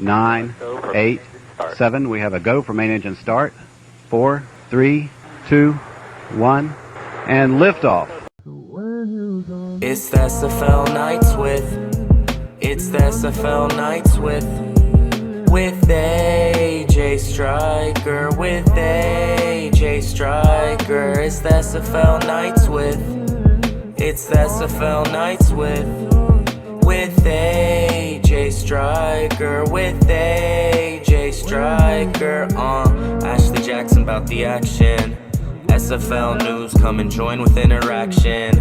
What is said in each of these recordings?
9, 8, 7. We have a go for main engine start. 4, 3, 2, 1, and liftoff. It's the SFL Nights it's the SFL Nights with A.J.Striker, with A.J.Striker. It's the SFL Nights it's the SFL Nights with A.J.Striker, with A.J.Striker. Ashley Jackson about the action. SFL news, come and join with interaction.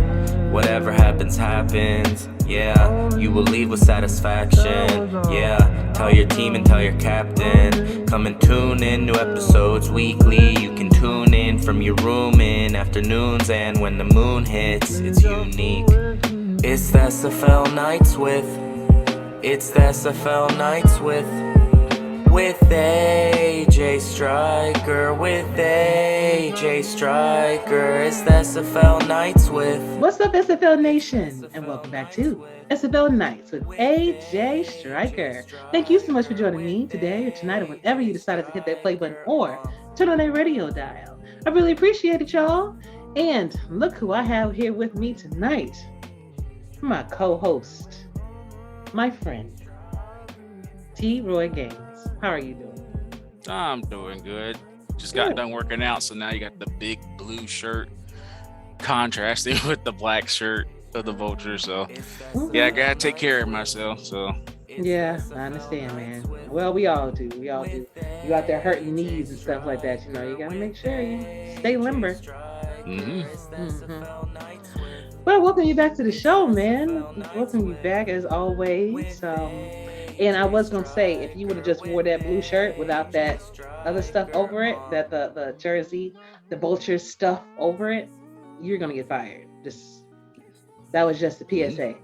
Whatever happens, happens. Yeah, you will leave with satisfaction. Yeah, tell your team and tell your captain. Come and tune in, new episodes weekly. You can tune in from your room in afternoons, and when the moon hits, it's unique. It's the SFL Nights it's the SFL Nights with A.J.Striker, with A.J.Striker. It's the SFL Nights What's up, SFL Nation? And welcome back to SFL Nights with A.J.Striker. Thank you so much for joining me today or tonight or whenever you decided to hit that play button or turn on that radio dial. I really appreciate it, y'all. And look who I have here with me tonight. My co-host, my friend, T-Roy Games. How are you doing? I'm doing good. Just got done working out, so now you got the big blue shirt contrasting with the black shirt of the Vulture. So yeah, I gotta take care of myself. So yeah, I understand, man. Well, we all do. You out there hurting knees and stuff like that. You know, you gotta make sure you stay limber. Well, welcome you back to the show, man. Welcome you back as always. And I was going to say, if you would have just wore that blue shirt without that other stuff over it, that the jersey, the Vulture stuff over it, you're going to get fired. That was just a PSA.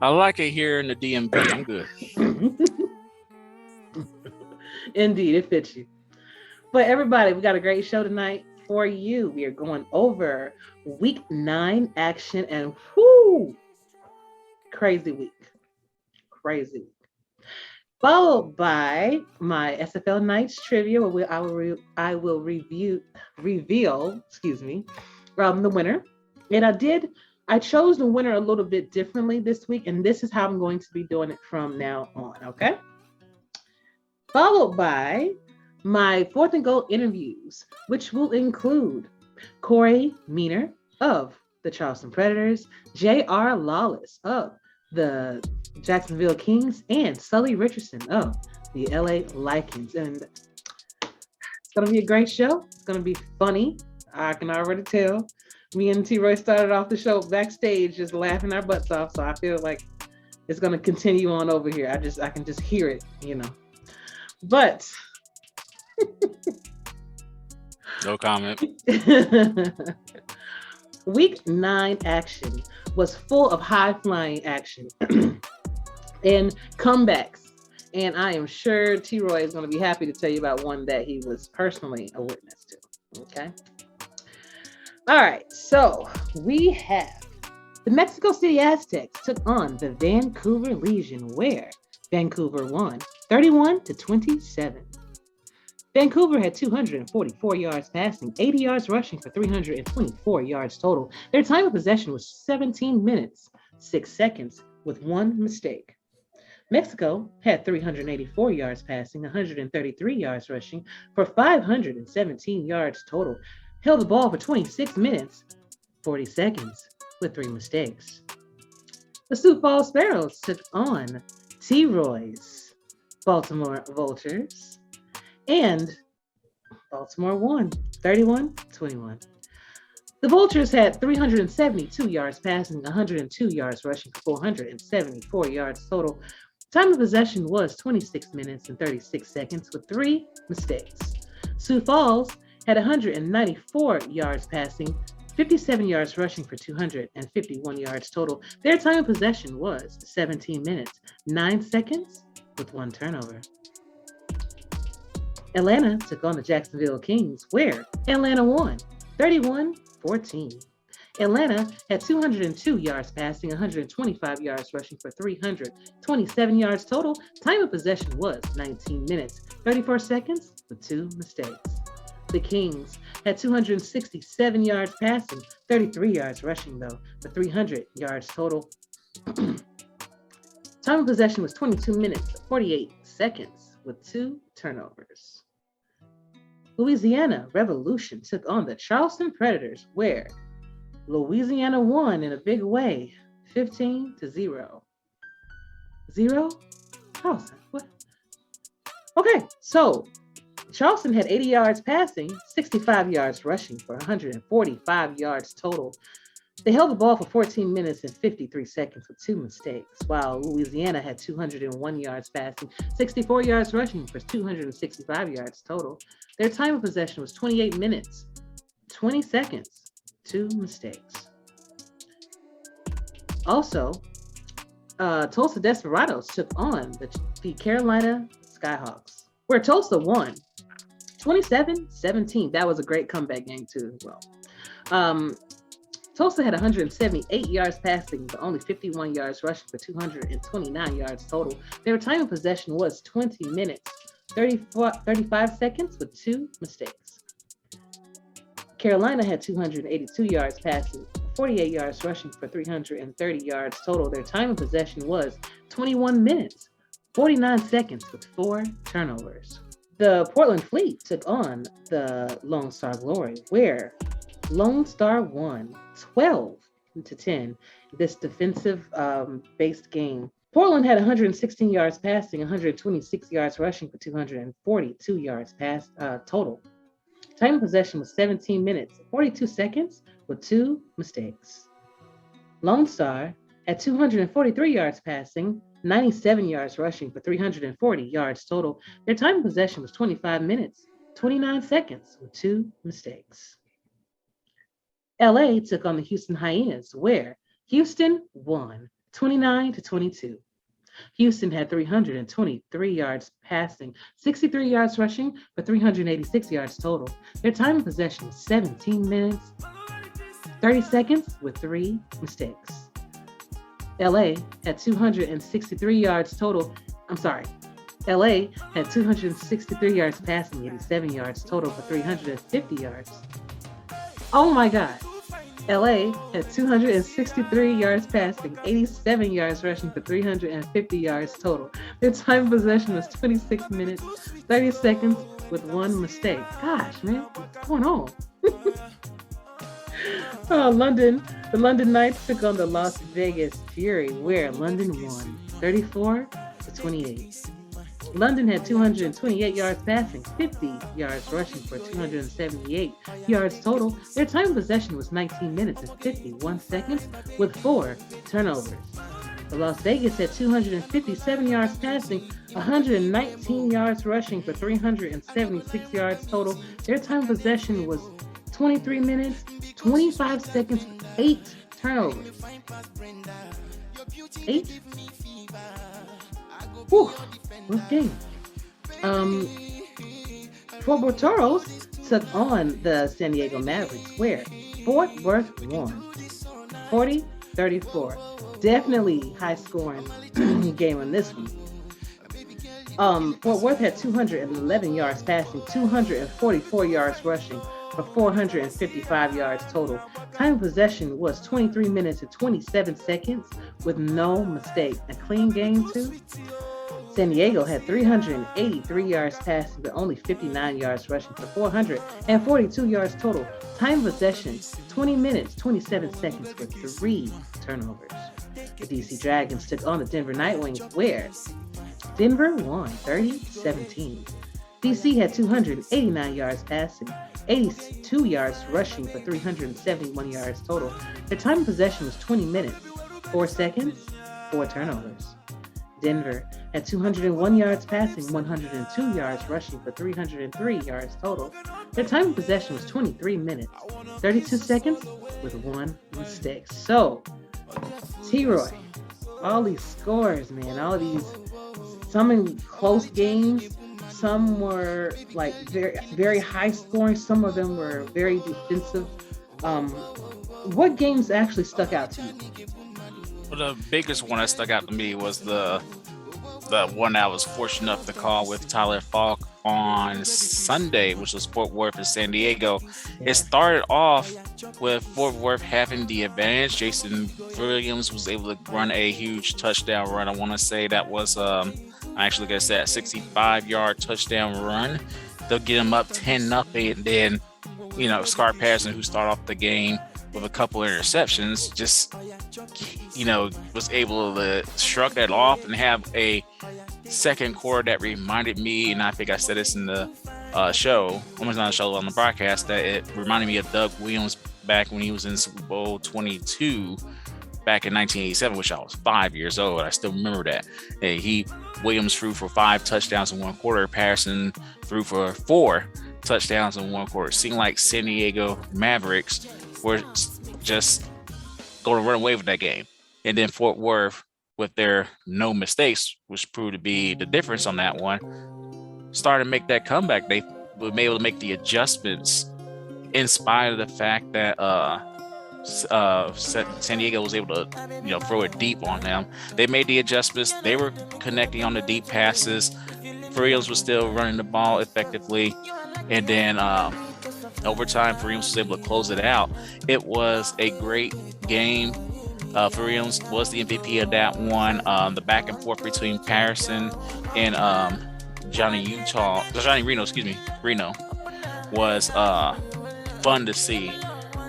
I like it here in the DMV. I'm good. Indeed, it fits you. But everybody, we got a great show tonight for you. We are going over week 9 action, and whoo! Crazy week. Followed by my SFL Nights trivia, where I will reveal the winner. And I chose the winner a little bit differently this week, and this is how I'm going to be doing it from now on, okay? Followed by my 4th and Goal interviews, which will include Cory Mennor of the Charleston Predators, J.R. Lawless of the Jacksonville Kings, and Sully Richardson of the LA Lycans. And it's going to be a great show. It's going to be funny. I can already tell. Me and T-Roy started off the show backstage just laughing our butts off. So I feel like it's going to continue on over here. I can just hear it, you know. But no comment. Week 9 action was full of high-flying action and comebacks. And I am sure T-Roy is going to be happy to tell you about one that he was personally a witness to. Okay? All right. So we have the Mexico City Aztecs took on the Vancouver Legion, where Vancouver won 31-27. Vancouver had 244 yards passing, 80 yards rushing for 324 yards total. Their time of possession was 17 minutes, 6 seconds, with 1 mistake. Mexico had 384 yards passing, 133 yards rushing for 517 yards total. Held the ball for 26 minutes, 40 seconds, with 3 mistakes. The Sioux Falls Sparrows took on T-Roy's Baltimore Vultures, and Baltimore won 31-21. The Vultures had 372 yards passing, 102 yards rushing for 474 yards total. Time of possession was 26 minutes and 36 seconds with 3 mistakes. Sioux Falls had 194 yards passing, 57 yards rushing for 251 yards total. Their time of possession was 17 minutes, 9 seconds with 1 turnover. Atlanta took on the Jacksonville Kings, where Atlanta won 31-14. Atlanta had 202 yards passing, 125 yards rushing for 327 yards total. Time of possession was 19 minutes, 34 seconds with 2 mistakes. The Kings had 267 yards passing, 33 yards rushing though, for 300 yards total. Time of possession was 22 minutes, 48 seconds with 2 turnovers. Louisiana Revolution took on the Charleston Predators, where Louisiana won in a big way, 15-0. 0? Charleston, what? Okay, so Charleston had 80 yards passing, 65 yards rushing for 145 yards total. They held the ball for 14 minutes and 53 seconds with 2 mistakes, while Louisiana had 201 yards passing, 64 yards rushing for 265 yards total. Their time of possession was 28 minutes, 20 seconds, 2 mistakes. Also, Tulsa Desperados took on the Carolina Skyhawks, where Tulsa won 27-17. That was a great comeback game too as well. Tulsa had 178 yards passing, but only 51 yards rushing for 229 yards total. Their time of possession was 20 minutes, 35 seconds with 2 mistakes. Carolina had 282 yards passing, 48 yards rushing for 330 yards total. Their time of possession was 21 minutes, 49 seconds with 4 turnovers. The Portland Fleet took on the Lone Star Glory, where Lone Star won 12-10 this defensive based game. Portland had 116 yards passing, 126 yards rushing for 242 yards total. Time of possession was 17 minutes, 42 seconds with 2 mistakes. Lone Star had 243 yards passing, 97 yards rushing for 340 yards total. Their time of possession was 25 minutes, 29 seconds with 2 mistakes. LA took on the Houston Hyenas, where Houston won 29-22. Houston had 323 yards passing, 63 yards rushing for 386 yards total. Their time of possession was 17 minutes, 30 seconds with 3 mistakes. LA had 263 yards total. LA had 263 yards passing, 87 yards total for 350 yards. Oh my God. LA had 263 yards passing, 87 yards rushing for 350 yards total. Their time of possession was 26 minutes, 30 seconds with 1 mistake. Gosh, man, what's going on? The London Knights took on the Las Vegas Fury, where London won 34-28. London had 228 yards passing, 50 yards rushing for 278 yards total. Their time of possession was 19 minutes and 51 seconds with 4 turnovers. The Las Vegas had 257 yards passing, 119 yards rushing for 376 yards total. Their time of possession was 23 minutes, 25 seconds, 8 turnovers. 8? Whew, rough game. Fort Worth Toros took on the San Diego Mavericks, where Fort Worth won 40-34. Definitely high scoring game on this one. Fort Worth had 211 yards passing, 244 yards rushing for 455 yards total. Time of possession was 23 minutes and 27 seconds with no mistake. A clean game too. San Diego had 383 yards passing, but only 59 yards rushing for 442 yards total. Time of possession, 20 minutes, 27 seconds with 3 turnovers. The DC Dragons took on the Denver Nightwings, where Denver won 30-17. DC had 289 yards passing, 82 yards rushing for 371 yards total. Their time of possession was 20 minutes, 4 seconds, 4 turnovers. Denver had 201 yards passing, 102 yards rushing for 303 yards total. Their time of possession was 23 minutes, 32 seconds with 1 mistake. So, T-Roy, all these scores, man, all these, some in close games, some were like very, very high scoring. Some of them were very defensive what games actually stuck out to you? Well, the biggest one that stuck out to me was the one I was fortunate enough to call with Tyler Falk on Sunday, which was Fort Worth and San Diego. It started off with Fort Worth having the advantage. Jason Williams was able to run a huge touchdown run. I want to say that was actually, like I said, a 65-yard touchdown run. They'll get him up 10-0, and then Scar Patterson, who started off the game with a couple of interceptions, just was able to shrug that off and have a second quarter that reminded me, and I think I said this in the show, almost not a show, on the broadcast, that it reminded me of Doug Williams back when he was in Super Bowl 22 back in 1987, which I was 5 years old. I still remember that. Williams threw for 5 touchdowns in one quarter. Patterson threw for 4 touchdowns in one quarter. It seemed like San Diego Mavericks were just going to run away with that game. And then Fort Worth, with their no mistakes, which proved to be the difference on that one, started to make that comeback. They were able to make the adjustments in spite of the fact that San Diego was able to throw it deep on them. They made the adjustments. They were connecting on the deep passes. Fios was still running the ball effectively. And then overtime, Fios was able to close it out. It was a great game. Fios was the MVP of that one. The back and forth between Patterson and Reno was fun to see.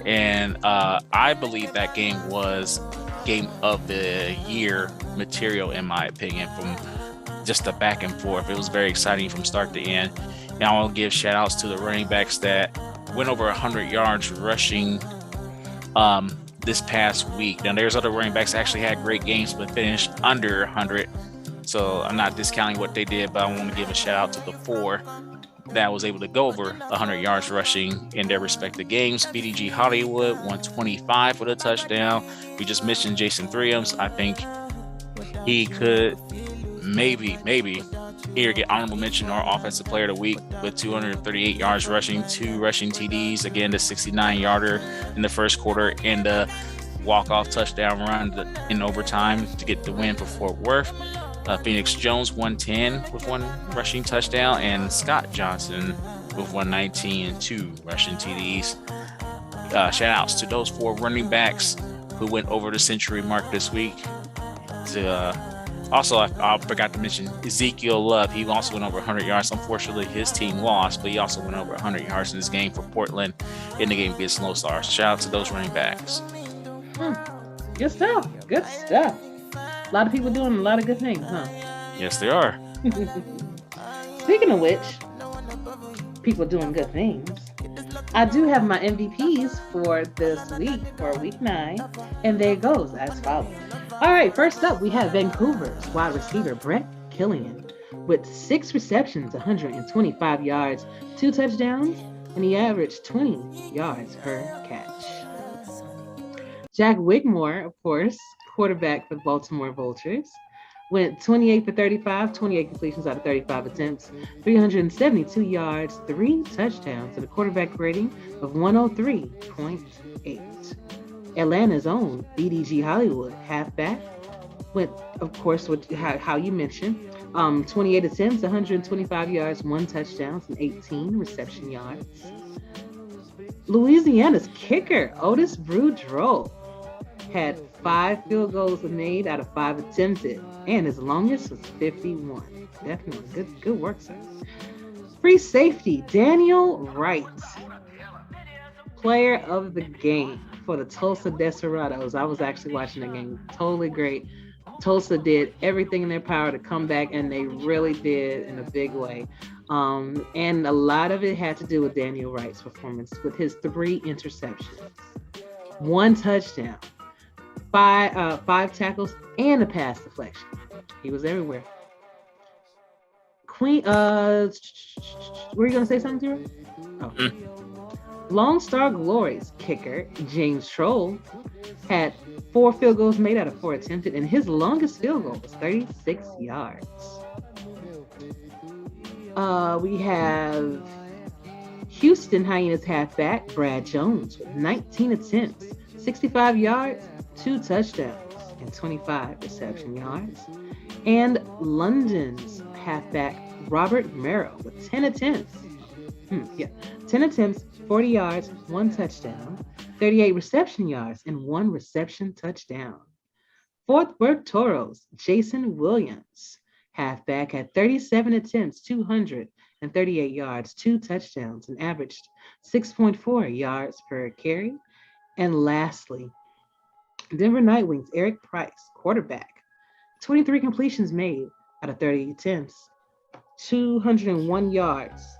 And I believe that game was game of the year material, in my opinion, from just the back and forth. It was very exciting from start to end. And I want to give shout outs to the running backs that went over 100 yards rushing this past week. Now, there's other running backs that actually had great games but finished under 100. So I'm not discounting what they did, but I want to give a shout out to the 4 that was able to go over 100 yards rushing in their respective games. BDG Hollywood 125 for the touchdown. We just mentioned Jason Williams. I think he could maybe here get honorable mention or offensive player of the week with 238 yards rushing, 2 rushing TDs. Again, the 69-yarder in the first quarter and the walk-off touchdown run in overtime to get the win for Fort Worth. Phoenix Jones 110 with 1 rushing touchdown, and Scott Johnson with 119 and 2 rushing TDs. Shout outs to those 4 running backs who went over the century mark this week. Also, I forgot to mention Ezekiel Love. He also went over 100 yards. Unfortunately, his team lost, but he also went over 100 yards in this game for Portland in the game against Lone Star. Shout out to those running backs. Good stuff. Good stuff. A lot of people doing a lot of good things, huh? Yes, they are. Speaking of which, people doing good things. I do have my MVPs for this week, for week 9, and there it goes as follows. All right, first up, we have Vancouver's wide receiver Brett Killian with 6 receptions, 125 yards, 2 touchdowns, and he averaged 20 yards per catch. Jack Wigmore, of course, quarterback for the Baltimore Vultures, went 28 for 35, 28 completions out of 35 attempts, 372 yards, 3 touchdowns, and a quarterback rating of 103.8. Atlanta's own BDG Hollywood halfback went, of course, with how you mentioned, 28 attempts, 125 yards, 1 touchdown, and 18 reception yards. Louisiana's kicker, Otis Boudreaux, had 5 field goals made out of 5 attempted, and his longest was 51. Definitely good work, sir. Free safety, Daniel Wright, player of the game for the Tulsa Desperados. I was actually watching the game. Totally great. Tulsa did everything in their power to come back, and they really did in a big way. And a lot of it had to do with Daniel Wright's performance with his 3 interceptions, 1 touchdown, 5 tackles, and a pass deflection. He was everywhere. Were you gonna say something to her? Oh. Lone Star Glory's kicker, James Troll, had 4 field goals made out of 4 attempted, and his longest field goal was 36 yards. We have Houston Hyenas halfback, Brad Jones, with 19 attempts, 65 yards, 2 touchdowns, and 25 reception yards. And London's halfback Robert Merrow with 10 attempts. 10 attempts, 40 yards, 1 touchdown, 38 reception yards, and 1 reception touchdown. Fort Worth Toros, Jason Williams, halfback, had 37 attempts, 238 yards, 2 touchdowns, and averaged 6.4 yards per carry. And lastly, Denver Nightwings, Eric Price, quarterback, 23 completions made out of 30 attempts, 201 yards,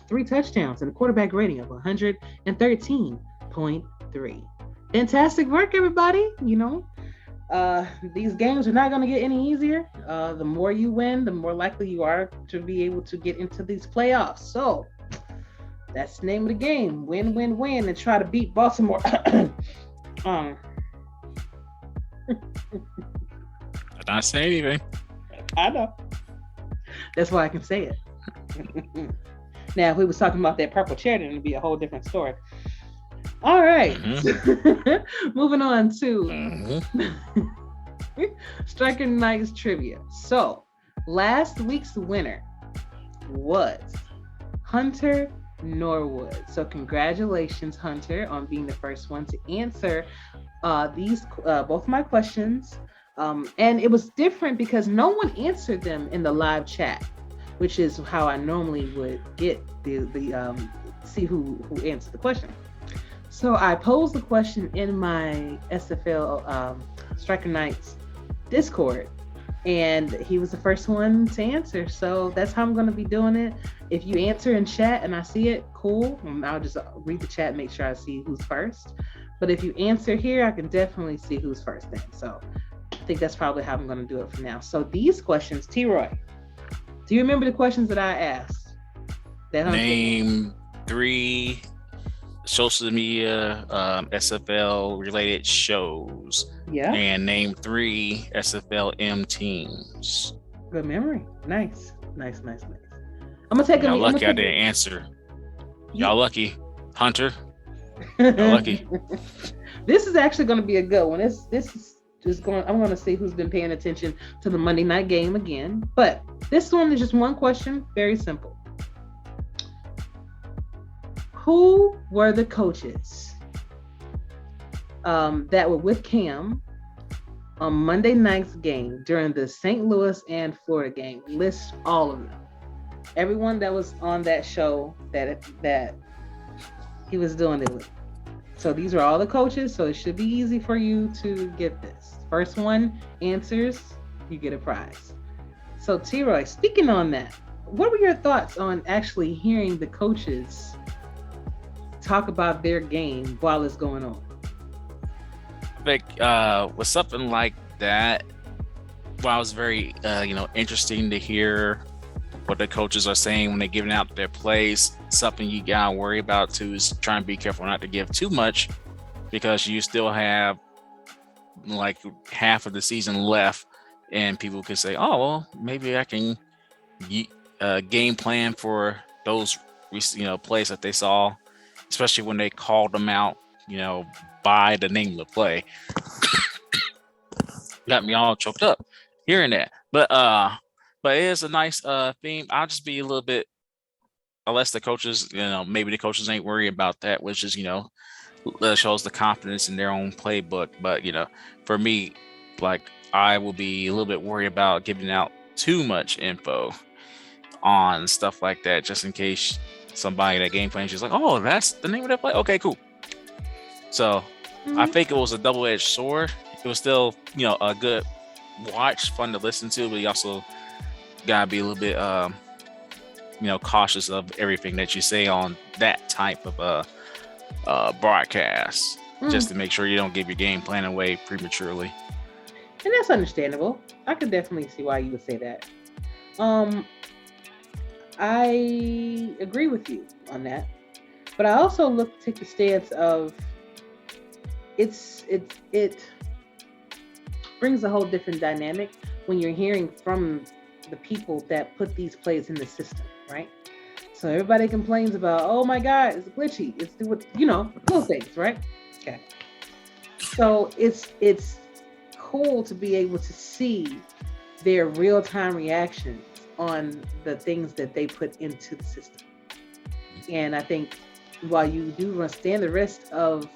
3 touchdowns, and a quarterback rating of 113.3. Fantastic work, everybody. These games are not going to get any easier. The more you win, the more likely you are to be able to get into these playoffs. So that's the name of the game. Win, win, win, and try to beat Baltimore. I'm not saying anything. I know. That's why I can say it. Now, if we was talking about that purple chair, then it'd be a whole different story. All right. Moving on to Striker Nights trivia. So, last week's winner was Hunter Norwood. So, congratulations, Hunter, on being the first one to answer these both of my questions. And it was different because no one answered them in the live chat, which is how I normally would get the see who answered the question. So I posed the question in my SFL Striker Nights Discord, and he was the first one to answer. So that's how I'm going to be doing it. If you answer in chat and I see it, cool. I'll just read the chat, make sure I see who's first. But if you answer here, I can definitely see who's first then. So I think that's probably how I'm going to do it for now. So these questions, T-Roy, do you remember the questions that I asked? Name 3 social media SFL related shows. Yeah. And name 3 SFL M teams. Good memory. Nice. I'm gonna take Y'all lucky I didn't answer. Y'all lucky. Hunter. Y'all lucky. This is actually gonna be a good one. This is just going. I'm gonna see who's been paying attention to the Monday night game again. But this one is just one question, very simple. Who were the coaches that were with Cam on Monday night's game during the St. Louis and Florida game? List all of them. Everyone that was on that show that he was doing it with. So these are all the coaches, so it should be easy for you to get this. First one answers, you get a prize. So T-Roy, speaking on that, what were your thoughts on actually hearing the coaches talk about their game while it's going on? I think with something like that, well, it was very interesting to hear what the coaches are saying when they're giving out their plays. Something you gotta worry about too is trying to be careful not to give too much, because you still have like half of the season left, and people could say, "Oh, well, maybe I can game plan for those plays that they saw," especially when they called them out, by the name of the play. Got me all choked up hearing that. But it is a nice theme. I'll just be a little bit, unless the coaches, maybe the coaches ain't worried about that, which is, shows the confidence in their own playbook. But, for me, like, I will be a little bit worried about giving out too much info on stuff like that, just in case somebody that game plan is like, "Oh, that's the name of that play. Okay, cool." So I think it was a double-edged sword. It was still, a good watch, fun to listen to, but you also gotta be a little bit, cautious of everything that you say on that type of broadcast, just to make sure you don't give your game plan away prematurely. And that's understandable. I could definitely see why you would say that. I agree with you on that, but I also take the stance of it brings a whole different dynamic when you're hearing from the people that put these plays in the system, right? So everybody complains about, "Oh my God, it's glitchy. It's little things," right? Okay. So it's cool to be able to see their real-time reactions on the things that they put into the system. And I think while you do stand the risk of,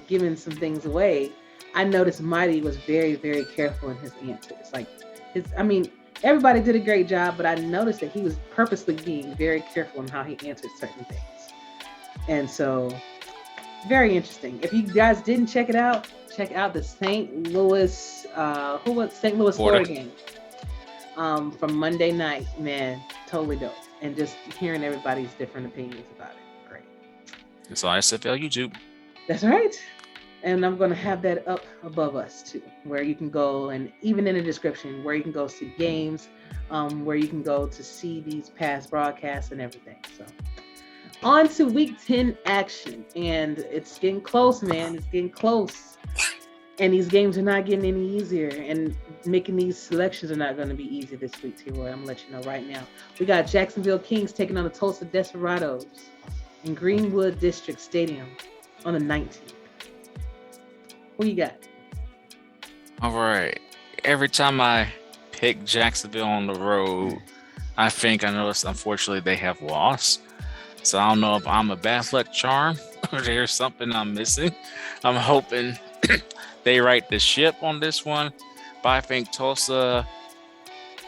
giving some things away, I noticed Mighty was very, very careful in his answers. Like everybody did a great job, but I noticed that he was purposely being very careful in how he answered certain things. And so, very interesting. If you guys didn't check it out, check out the St. Louis, St. Louis Florida game from Monday night. Man, totally dope. And just hearing everybody's different opinions about it. Great. It's on SFL YouTube. That's right. And I'm going to have that up above us too, where you can go, and even in the description, where you can go see games, where you can go to see these past broadcasts and everything. So on to week 10 action. And it's getting close, man. It's getting close. And these games are not getting any easier. And making these selections are not going to be easy this week, T-Roy. I'm going to let you know right now. We got Jacksonville Kings taking on the Tulsa Desperados in Greenwood District Stadium on the 19th. Who you got? All right. Every time I pick Jacksonville on the road, I noticed, unfortunately, they have lost. So I don't know if I'm a bad luck charm or there's something I'm missing. I'm hoping they right the ship on this one. But I think Tulsa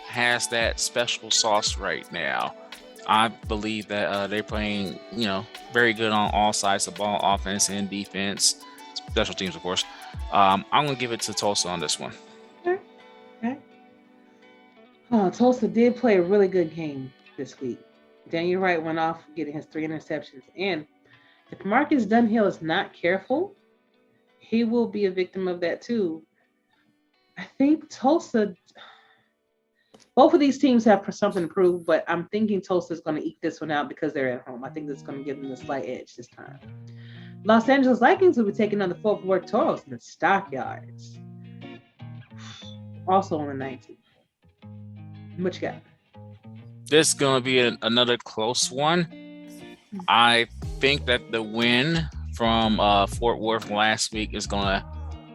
has that special sauce right now. I believe that they're playing, very good on all sides of the ball, offense and defense, special teams, of course. I'm going to give it to Tulsa on this one. Okay. Tulsa did play a really good game this week. Daniel Wright went off getting his 3 interceptions. And if Marcus Dunhill is not careful, he will be a victim of that too. I think Tulsa, both of these teams have something to prove, but I'm thinking Tulsa is going to eke this one out because they're at home. I think that's going to give them a slight edge this time. Los Angeles Vikings will be taking on the Fort Worth Toros in the Stockyards. Also on the 19th. What you got? This is going to be another close one. I think that the win from Fort Worth last week is going to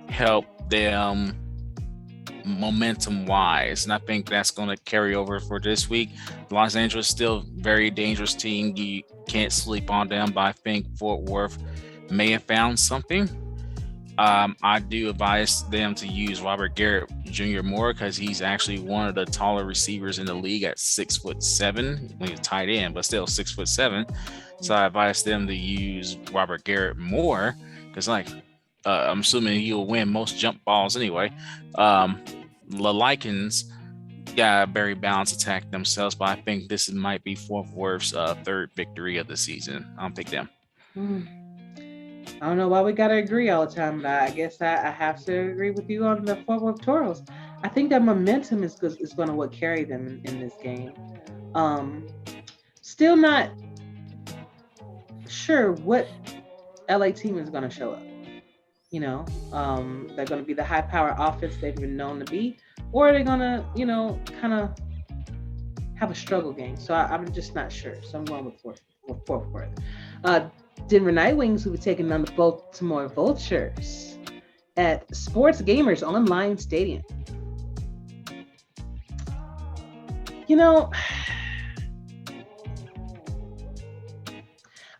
help them momentum-wise, and I think that's going to carry over for this week. Los Angeles still very dangerous team. You can't sleep on them, but I think Fort Worth may have found something. I do advise them to use Robert Garrett Jr. more because he's actually one of the taller receivers in the league at 6'7". When he's tight end, but still 6'7". So I advise them to use Robert Garrett more because, I'm assuming he'll win most jump balls anyway. The Lycans got a very balanced attack themselves, but I think this might be Fort Worth's third victory of the season. I'll pick them. I don't know why we gotta agree all the time, but I guess I have to agree with you on the Fort Worth Toros. I think that momentum is going to what carry them in this game. Still not sure what LA team is going to show up. They're going to be the high-power offense they've been known to be, or are they going to, kind of have a struggle game? So I'm just not sure. So I'm going with Fort Worth. Denver Nightwings will be taking on the Baltimore Vultures at Sports Gamers Online Stadium.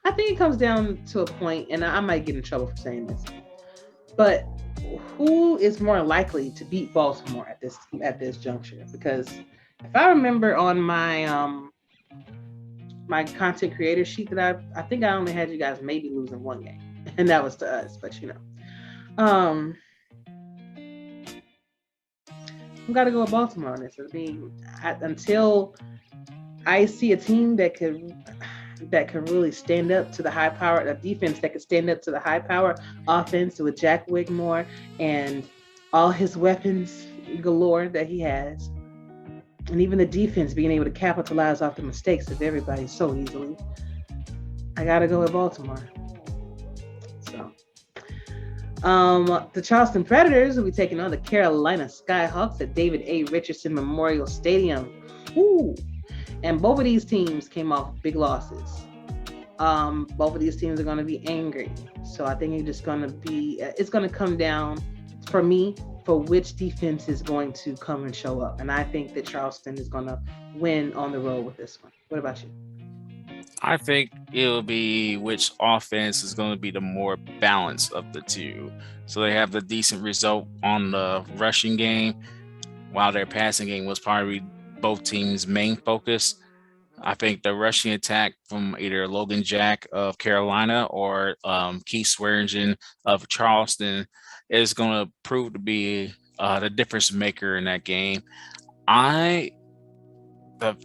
I think it comes down to a point, and I might get in trouble for saying this, but who is more likely to beat Baltimore at this juncture? Because if I remember on my my content creator sheet that I think I only had you guys maybe losing one game, and that was to us. But we got to go with Baltimore on this. I mean, until I see a team that could really stand up to the high power, a defense that could stand up to the high power offense with Jack Wigmore and all his weapons galore that he has. And even the defense being able to capitalize off the mistakes of everybody so easily. I got to go with Baltimore. So, the Charleston Predators will be taking on the Carolina Skyhawks at David A. Richardson Memorial Stadium. Ooh. And both of these teams came off big losses. Both of these teams are going to be angry. So I think it's going to come down for me for which defense is going to come and show up. And I think that Charleston is going to win on the road with this one. What about you? I think it'll be which offense is going to be the more balanced of the two. So they have the decent result on the rushing game, while their passing game was probably both teams' main focus. I think the rushing attack from either Logan Jack of Carolina or Keith Swearingen of Charleston is going to prove to be the difference maker in that game. The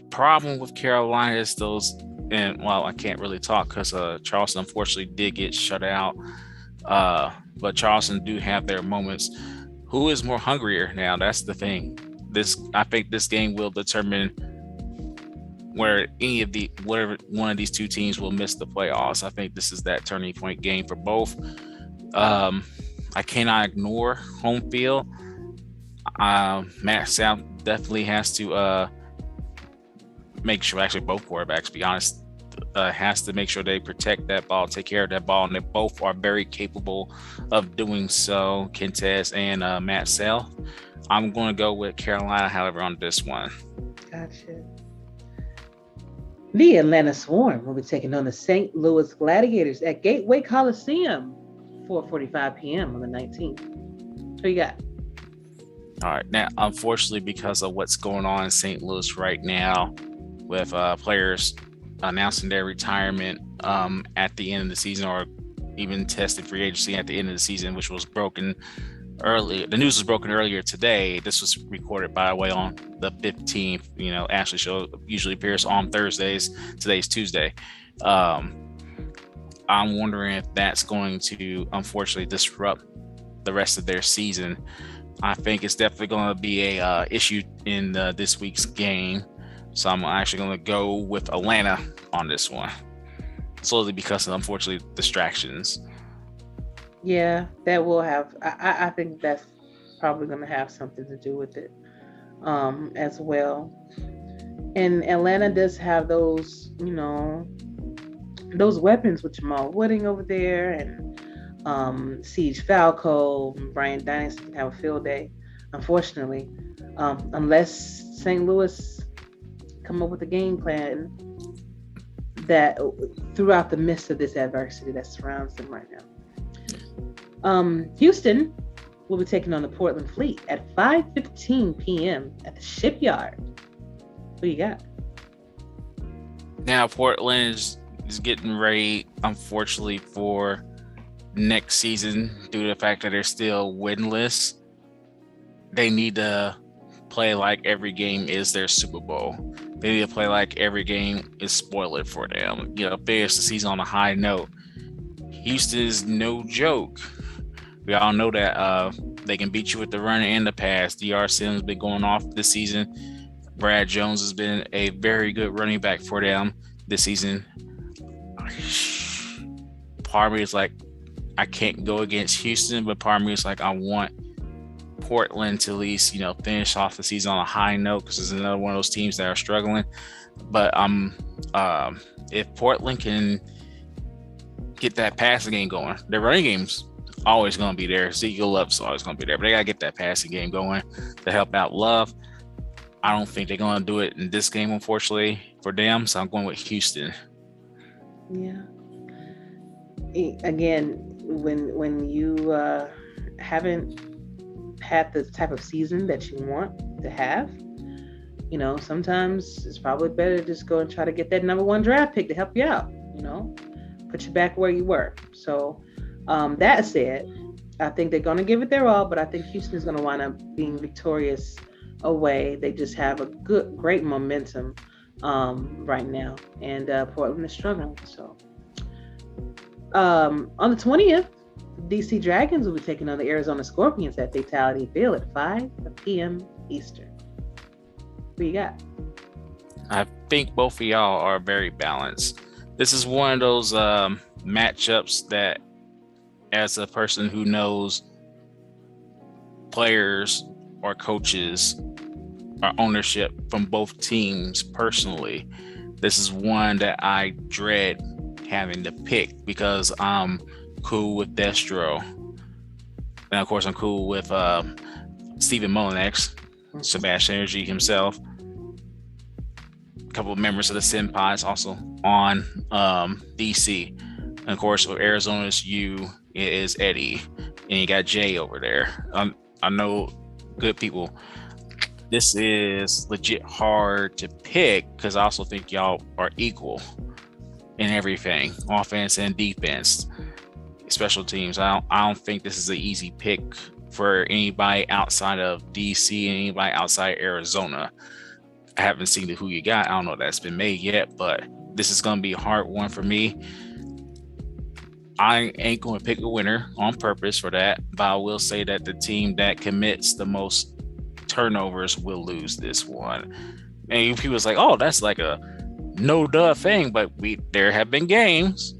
problem with Carolina is those, and well, I can't really talk because Charleston unfortunately did get shut out. But Charleston do have their moments. Who is more hungrier now? That's the thing. I think this game will determine whether one of these two teams will miss the playoffs. I think this is that turning point game for both. I cannot ignore home field. Matt South definitely has to make sure, actually both quarterbacks, to be honest, has to make sure they protect that ball, take care of that ball, and they both are very capable of doing so, Kentez and Matt South. I'm going to go with Carolina, however, on this one. Gotcha. The Atlanta Swarm will be taking on the St. Louis Gladiators at Gateway Coliseum, 4:45 p.m. on the 19th. Who you got? All right. Now, unfortunately, because of what's going on in St. Louis right now, with players announcing their retirement at the end of the season, or even tested free agency at the end of the season, which was broken early. The news was broken earlier today. This was recorded, by the way, on the 15th. You know, Ashley show usually appears on Thursdays. Today's Tuesday. I'm wondering if that's going to unfortunately disrupt the rest of their season. I think it's definitely going to be a issue in this week's game. So I'm actually going to go with Atlanta on this one, solely because of, unfortunately, distractions. Yeah, that will have. I think that's probably going to have something to do with it as well. And Atlanta does have those, those weapons with Jamal Wooding over there, and Siege Falco, Bryant Dynasty can have a field day. Unfortunately, unless St. Louis come up with a game plan that throughout the midst of this adversity that surrounds them right now. Houston will be taking on the Portland Fleet at 5:15 p.m. at the Shipyard. Who you got? Now, Portland is getting ready, unfortunately, for next season due to the fact that they're still winless. They need to play like every game is their Super Bowl. They need to play like every game is spoiled for them. Finish the season on a high note. Houston is no joke. We all know that they can beat you with the run and the pass. DR Sims has been going off this season. Brad Jones has been a very good running back for them this season. Part of me is like, I can't go against Houston, but part of me is like, I want Portland to at least, finish off the season on a high note, because it's another one of those teams that are struggling. But if Portland can get that passing game going, their running game's always going to be there. Ezekiel Love's always going to be there, but they got to get that passing game going to help out Love. I don't think they're going to do it in this game, unfortunately, for them. So I'm going with Houston. Yeah. Again, when you haven't had the type of season that you want to have, sometimes it's probably better to just go and try to get that number one draft pick to help you out, put you back where you were. So that said, I think they're going to give it their all, but I think Houston is going to wind up being victorious away. They just have a great momentum right now, and Portland is struggling. So on the 20th, DC Dragons will be taking on the Arizona Scorpions at Fatality Field at 5 p.m. Eastern. Who you got? I think both of y'all are very balanced. This is one of those matchups that, as a person who knows players or coaches or ownership from both teams personally, this is one that I dread having to pick because I'm cool with Destro. And of course, I'm cool with Stephen Monex, Sebastian Energy himself. A couple of members of the Senpais also on DC. And of course, with Arizona's U is Eddie. And you got Jay over there. I know good people. This is legit hard to pick because I also think y'all are equal in everything, offense and defense, special teams. I don't think this is an easy pick for anybody outside of DC and anybody outside Arizona. I haven't seen who you got. I don't know if that's been made yet, but this is going to be a hard one for me. I ain't going to pick a winner on purpose for that, but I will say that the team that commits the most turnovers will lose this one. And people was like, oh, that's like a no duh thing, but there have been games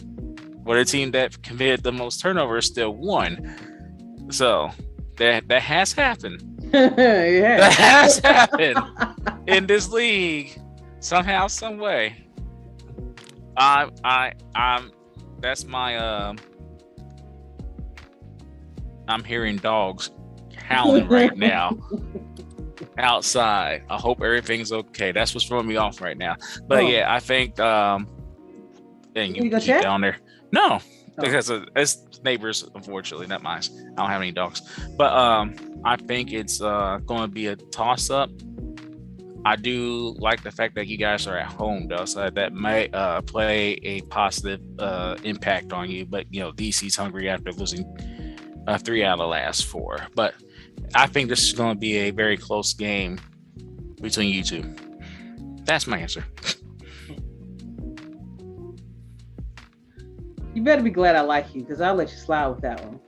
where the team that committed the most turnovers still won. So that has happened. Yeah. That has happened in this league somehow, some way. I'm that's my I'm hearing dogs howling right now outside. I hope everything's okay. That's what's throwing me off right now. But yeah, I think dang, you go check down there. No, because it's neighbors, unfortunately, not mine. I don't have any dogs. But I think it's going to be a toss-up. I do like the fact that you guys are at home, though, so that might play a positive impact on you. But DC's hungry after losing 3 out of the last 4. But I think this is going to be a very close game between you two. That's my answer. You better be glad I like you, because I'll let you slide with that one.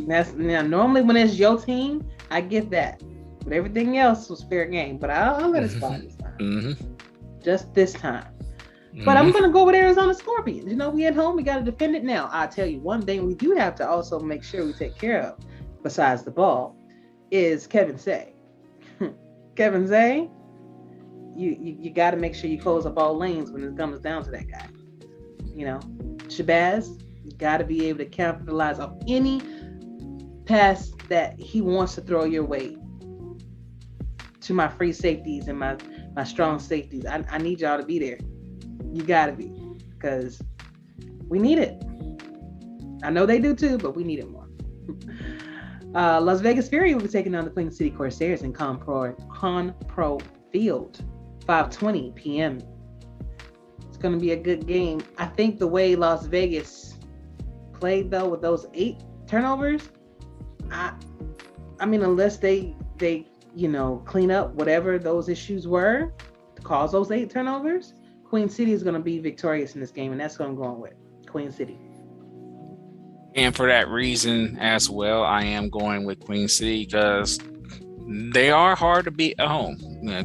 Now, normally when it's your team, I get that. But everything else was fair game. But I'll let it slide this time. Mm-hmm. Just this time. But I'm going to go with Arizona Scorpions. We at home, we got to defend it now. I'll tell you, one thing we do have to also make sure we take care of, besides the ball, is Kevin Zay. Kevin Zay, you got to make sure you close up all lanes when it comes down to that guy. Shabazz, you got to be able to capitalize on any pass that he wants to throw your way to my free safeties and my strong safeties. I need y'all to be there. You got to be, because we need it. I know they do too, but we need it more. Las Vegas Fury will be taking on the Queen City Corsairs in Conpro Field, 5:20 p.m. It's going to be a good game. I think the way Las Vegas played, though, with those 8 turnovers, I mean, unless they clean up whatever those issues were to cause those 8 turnovers, Queen City is going to be victorious in this game, and that's what I'm going with. Queen City. And for that reason as well, I am going with Queen City because they are hard to beat at home.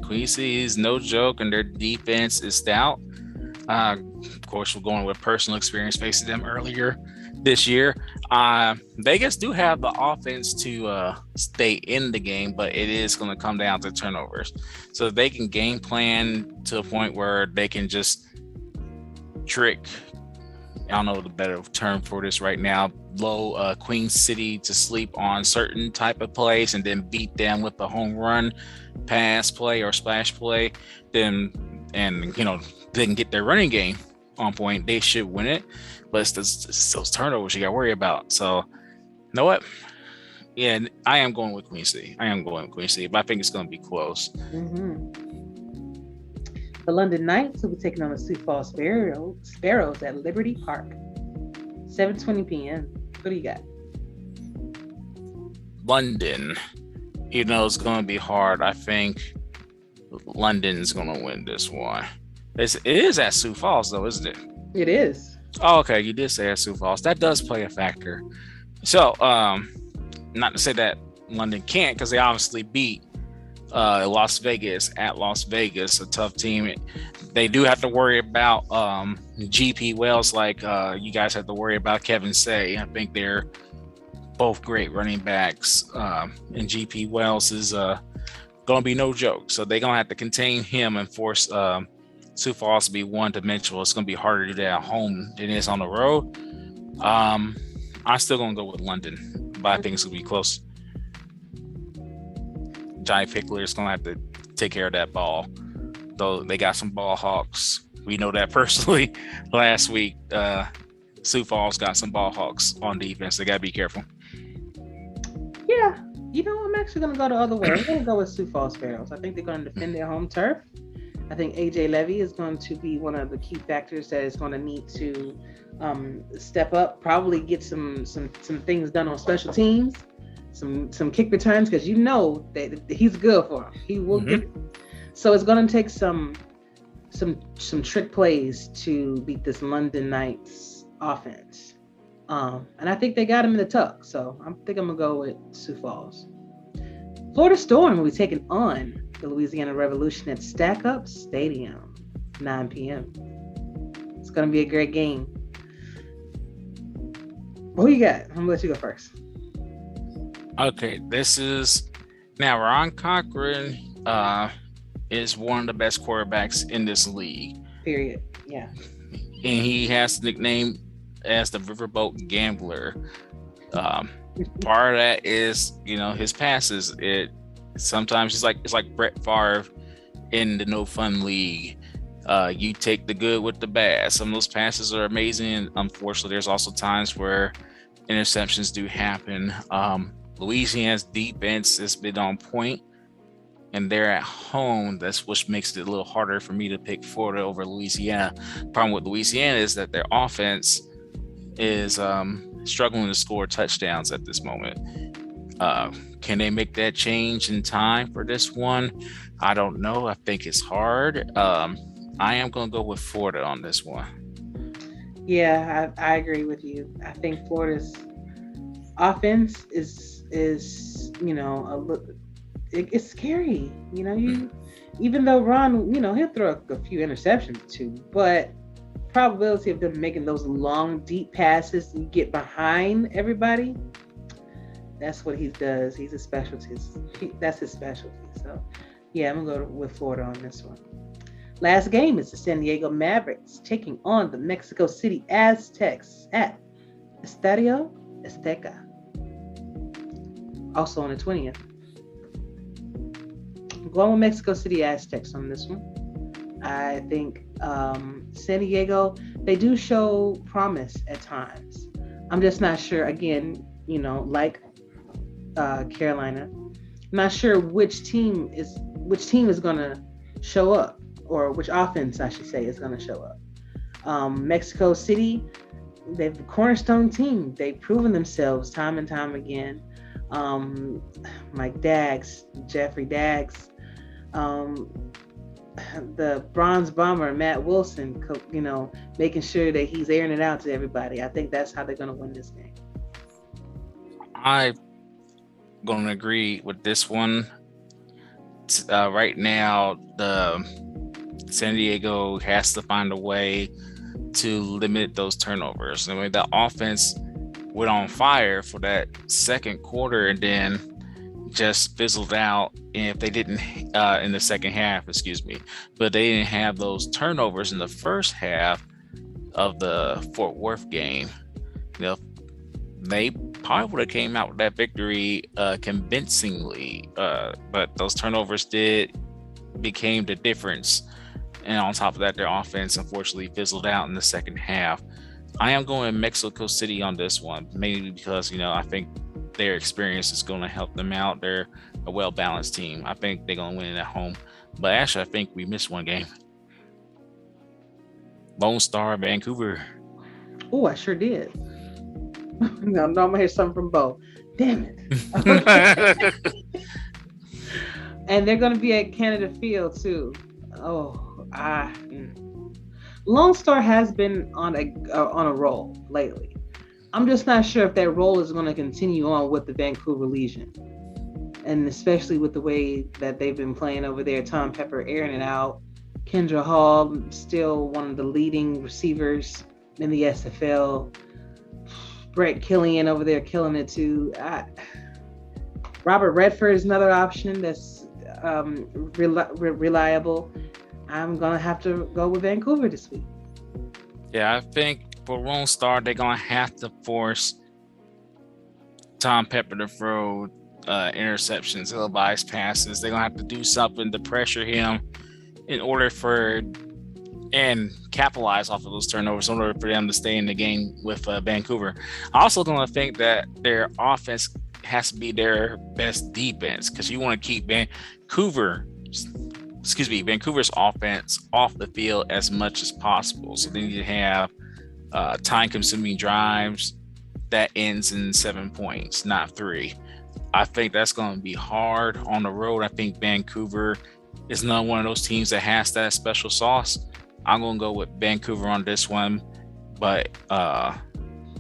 Queen City is no joke, and their defense is stout. Of course, we're going with personal experience facing them earlier this year. Vegas do have the offense to stay in the game, but it is going to come down to turnovers. So they can game plan to a point where they can just trick, I don't know the better term for this right now, blow Queen City to sleep on certain type of plays and then beat them with the home run, pass play, or splash play. Then they can get their running game on point. They should win it, but it's those turnovers you got to worry about. So, you know what? Yeah, I am going with Queen City. But I think it's going to be close. Mm-hmm. The London Knights will be taking on the Sioux Falls Sparrows at Liberty Park, 7:20 p.m. What do you got? London. It's going to be hard. I think London's going to win this one. It is at Sioux Falls, though, isn't it? It is. Oh, okay. You did say at Sioux Falls. That does play a factor. So, not to say that London can't, because they obviously beat Las Vegas at Las Vegas, a tough team. They do have to worry about GP Wells, like you guys have to worry about Kevin Say. I think they're both great running backs, and GP Wells is going to be no joke. So they're going to have to contain him and force Sioux Falls to be one-dimensional. It's going to be harder to do that at home than it is on the road. I'm still going to go with London, but I think it's going to be close. Johnny Pickler is going to have to take care of that ball. Though they got some ball hawks. We know that personally. Last week, Sioux Falls got some ball hawks on defense. They got to be careful. Yeah. I'm actually going to go the other way. I'm going to go with Sioux Falls Sparrows. I think they're going to defend their home turf. I think A.J. Levy is going to be one of the key factors that is going to need to step up, probably get some things done on special teams, some kick returns, because that he's good for them. He will get it. So it's going to take some trick plays to beat this London Knights offense. And I think they got him in the tuck. So I think I'm going to go with Sioux Falls. Florida Storm will be taking on the Louisiana Revolution at Stack Up Stadium, 9 p.m. It's going to be a great game. Who you got? I'm going to let you go first. Okay, now Ron Cochran is one of the best quarterbacks in this league. Period. Yeah. And he has the nickname as the Riverboat Gambler. Part of that is, his passes. Sometimes it's like Brett Favre in the No Fun League. You take the good with the bad. Some of those passes are amazing. Unfortunately, there's also times where interceptions do happen. Louisiana's defense has been on point, and they're at home. That's what makes it a little harder for me to pick Florida over Louisiana. Problem with Louisiana is that their offense is struggling to score touchdowns at this moment. Can they make that change in time for this one? I don't know. I think it's hard. I am going to go with Florida on this one. Yeah, I agree with you. I think Florida's offense is it's scary. Even though Ron, he'll throw a few interceptions too, but probability of them making those long, deep passes and get behind everybody, that's what he does. He's a specialty. That's his specialty. So, yeah, I'm going to go with Florida on this one. Last game is the San Diego Mavericks taking on the Mexico City Aztecs at Estadio Azteca. Also on the 20th. I'm going with Mexico City Aztecs on this one. I think San Diego, they do show promise at times. I'm just not sure, again, like Carolina, I'm not sure which team is going to show up, or which offense, I should say, is going to show up. Mexico City, they've a cornerstone team. They've proven themselves time and time again. Mike Daggs, Jeffrey Daggs, the Bronze Bomber, Matt Wilson, making sure that he's airing it out to everybody. I think that's how they're going to win this game. I'm going to agree with this one. Right now, the San Diego has to find a way to limit those turnovers. I mean, the offense went on fire for that second quarter and then just fizzled out. And if they didn't in the second half, but they didn't have those turnovers in the first half of the Fort Worth game, they probably would have came out with that victory convincingly. But those turnovers became the difference. And on top of that, their offense unfortunately fizzled out in the second half. I am going Mexico City on this one, mainly because, I think their experience is going to help them out. They're a well-balanced team. I think they're going to win it at home. But actually, I think we missed one game. Lone Star, Vancouver. Oh, I sure did. No, I'm going to hear something from Bo. Damn it. And they're going to be at Canada Field, too. Lone Star has been on a roll lately. I'm just not sure if that roll is going to continue on with the Vancouver Legion, and especially with the way that they've been playing over there. Tom Pepper airing it out. Kendra Hall still one of the leading receivers in the SFL. Brett Killian over there killing it too. Robert Redford is another option that's reliable. I'm gonna have to go with Vancouver this week. Yeah, I think for Lone Star, they're gonna have to force Tom Pepper to throw interceptions, ill-advised passes. They're gonna have to do something to pressure him in order for and capitalize off of those turnovers in order for them to stay in the game with Vancouver. I also don't think that their offense has to be their best defense, because you want to keep Vancouver's offense off the field as much as possible. So they need to have time-consuming drives that ends in 7 points, not 3. I think that's going to be hard on the road. I think Vancouver is not one of those teams that has that special sauce. I'm going to go with Vancouver on this one, but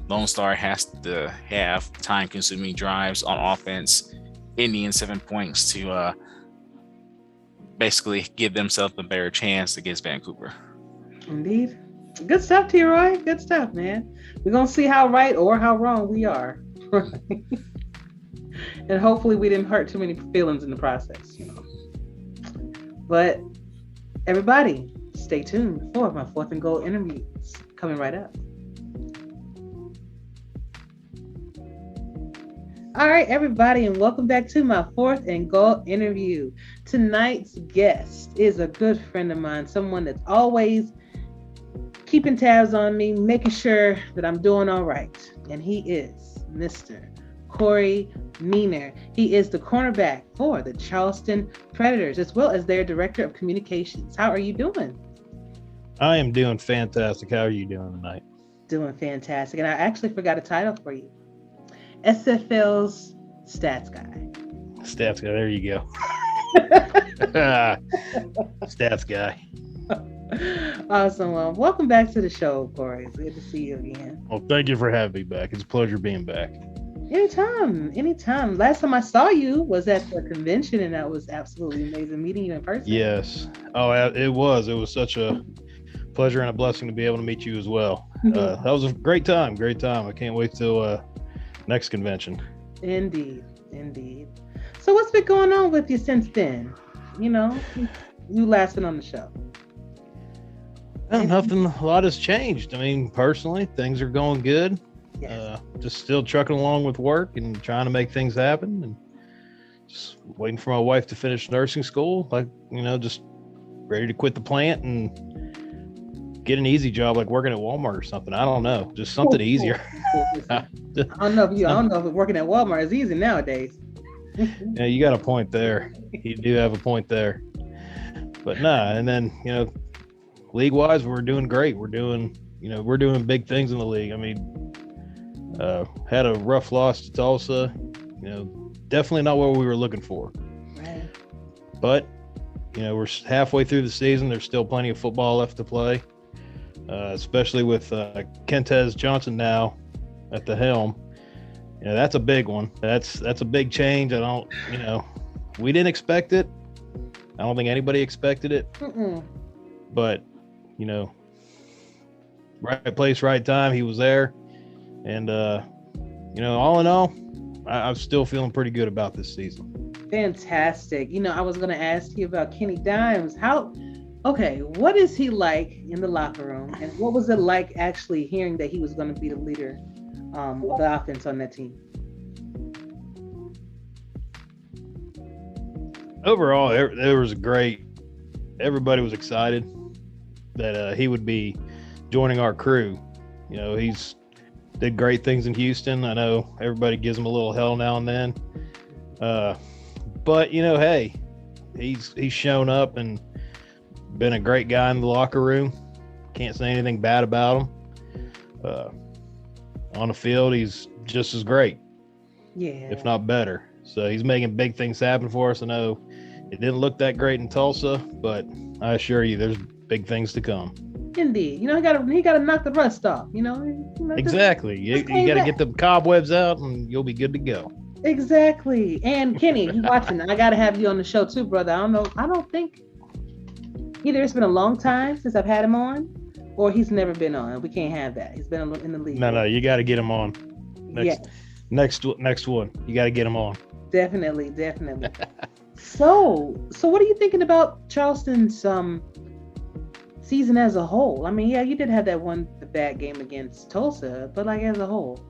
Lone Star has to have time-consuming drives on offense ending in 7 points to basically give themselves a better chance against Vancouver. Indeed. Good stuff, T-Roy. Good stuff, man. We're going to see how right or how wrong we are. And hopefully we didn't hurt too many feelings in the process, you know. But everybody, stay tuned for my 4th and Goal interviews coming right up. All right, everybody, and welcome back to my 4th and Goal interview. Tonight's guest is a good friend of mine, someone that's always keeping tabs on me, making sure that I'm doing all right. And he is Mr. Cory Mennor. He is the cornerback for the Charleston Predators, as well as their Director of Communications. How are you doing? I am doing fantastic. How are you doing tonight? Doing fantastic. And I actually forgot a title for you. SFL's Stats Guy. Stats Guy. There you go. Stats Guy. Awesome. Well, welcome back to the show, Cory. It's good to see you again. Well, thank you for having me back. It's a pleasure being back. Anytime. Last time I saw you was at the convention, and that was absolutely amazing meeting you in person. Yes. Oh, it was. It was such a pleasure and a blessing to be able to meet you as well. That was a great time. I can't wait till next convention. Indeed. So what's been going on with you since then? You know, you last been on the show. Nothing. A lot has changed. I mean, personally, things are going good. Yes. Just still trucking along with work and trying to make things happen, and just waiting for my wife to finish nursing school. Like, you know, just ready to quit the plant and get an easy job, like working at Walmart or something. I don't know, just something easier. I don't know if working at Walmart is easy nowadays. Yeah, you got a point there. You do have a point there. But and then, you know, league-wise, we're doing great. We're doing big things in the league. I mean, had a rough loss to Tulsa. You know, definitely not what we were looking for. Right. But, you know, we're halfway through the season. There's still plenty of football left to play, especially with Kentez Johnson now at the helm. You know, that's a big one. That's a big change. We didn't expect it. I don't think anybody expected it. But, you know, right place, right time. He was there. And, you know, all in all, I'm still feeling pretty good about this season. Fantastic. You know, I was going to ask you about Kenny Dimes. What is he like in the locker room? And what was it like actually hearing that he was going to be the leader of the offense on that team? Overall, it was great. Everybody was excited that he would be joining our crew. You know, he's did great things in Houston. I know everybody gives him a little hell now and then. But, you know, hey, he's shown up and been a great guy in the locker room. Can't say anything bad about him. On the field, he's just as great. Yeah. If not better. So he's making big things happen for us. I know it didn't look that great in Tulsa, but I assure you there's big things to come. Indeed. You know, he got to knock the rust off, you know. Exactly. You got to get the cobwebs out and you'll be good to go. Exactly. And Kenny, you watching, I got to have you on the show too, brother. I don't think either it's been a long time since I've had him on or he's never been on. We can't have that. He's been in the league. No, you got to get him on. Next one. You got to get him on. Definitely. So what are you thinking about Charleston's season as a whole. I mean, yeah, you did have that one bad game against Tulsa, but like as a whole.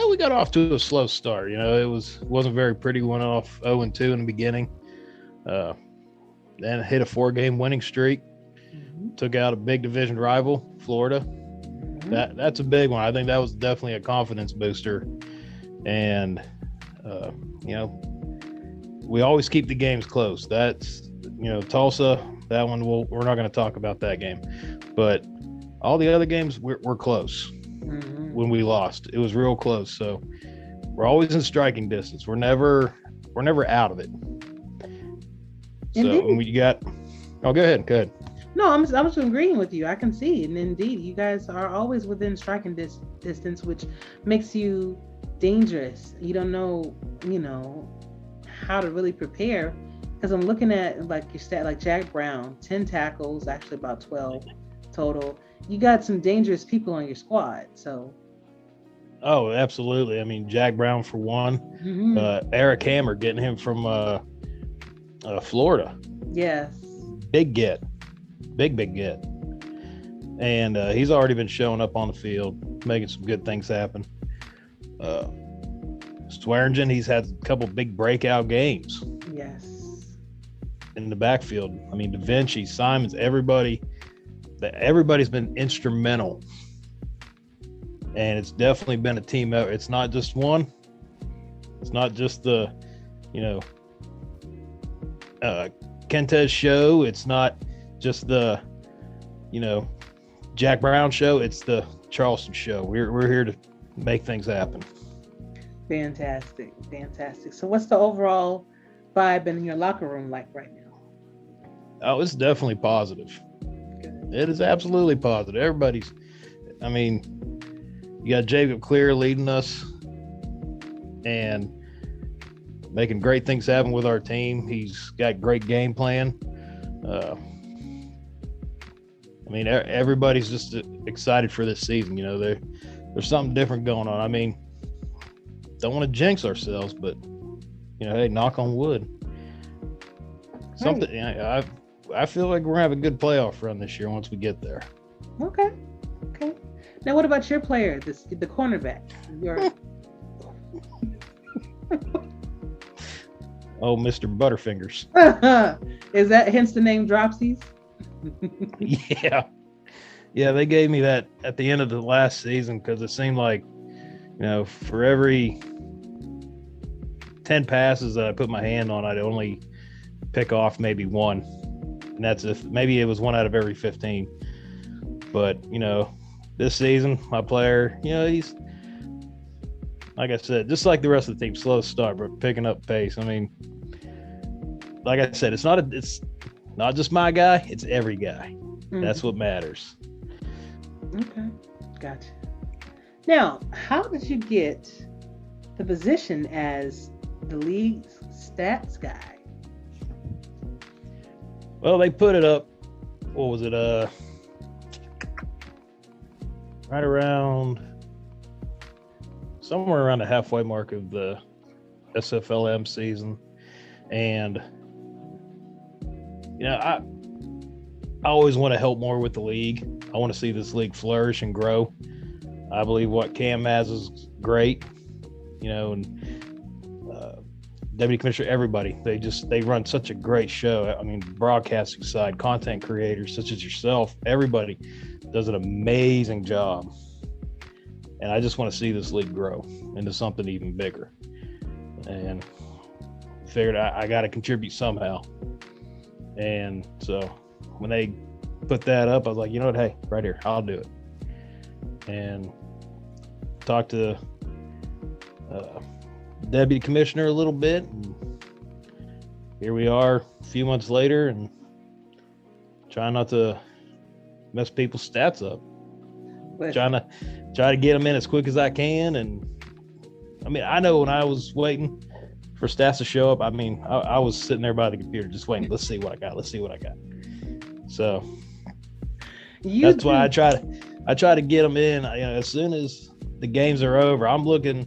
We got off to a slow start. You know, wasn't very pretty. Went off 0-2 in the beginning. Then hit a 4-game winning streak. Took out a big division rival, Florida. That's a big one. I think that was definitely a confidence booster. And you know, we always keep the games close. That's, you know, Tulsa, that one we're not going to talk about that game. But all the other games we're close. When we lost, it was real close. So we're always in striking distance. We're never out of it. So when we got, go ahead. No, I was agreeing with you. I can see, and indeed, you guys are always within striking distance, which makes you dangerous. You don't know, you know, how to really prepare. Because I'm looking at like your stat, like Jack Brown, 10 tackles, actually about 12 total. You got some dangerous people on your squad, so. Oh, absolutely. I mean, Jack Brown for one. Eric Hammer, getting him from Florida. Yes. Big get. Big get. And he's already been showing up on the field, making some good things happen. Swearingen, he's had a couple big breakout games. Yes. In the backfield. I mean, Da Vinci, Simons, everybody's been instrumental. And it's definitely been a team effort. It's not just one. It's not just the, you know, Kentez show. It's not just the, you know, Jack Brown show. It's the Charleston show. We're here to make things happen. Fantastic. So what's the overall vibe in your locker room like right now? Oh, it's definitely positive. Good. It is absolutely positive. Everybody's, I mean, you got Jacob Clear leading us and making great things happen with our team. He's got great game plan. I mean, everybody's just excited for this season. You know, there's something different going on. I mean, don't want to jinx ourselves, but, you know, hey, knock on wood. Something. Right. I feel like we're gonna have a good playoff run this year once we get there. Okay. Now, what about your player, the cornerback? Oh, Mr. Butterfingers. Is that hence the name Dropsies? Yeah, they gave me that at the end of the last season because it seemed like, you know, for every 10 passes that I put my hand on, I'd only pick off maybe one. And that's if maybe it was one out of every 15. But, you know, this season, my player, you know, he's, like I said, just like the rest of the team, slow start, but picking up pace. I mean, like I said, it's not just my guy, it's every guy. That's what matters. Okay, gotcha. Now, how did you get the position as the league's stats guy? Well, they put it up, what was it, right around, somewhere around the halfway mark of the SFLM season. And, you know, I always want to help more with the league. I want to see this league flourish and grow. I believe what Cam has is great, you know, and Deputy Commissioner, everybody, they run such a great show. I mean, broadcasting side, content creators such as yourself, everybody does an amazing job. And I just want to see this league grow into something even bigger. And figured I got to contribute somehow. And so when they put that up, I was like, you know what? Hey, right here, I'll do it. And talked to Deputy Commissioner a little bit. And here we are a few months later and trying not to mess people's stats up. Try to get them in as quick as I can. And I mean, I know when I was waiting for stats to show up, I mean, I was sitting there by the computer just waiting. Let's see what I got. So that's why I try to get them in. You know, as soon as the games are over, I'm looking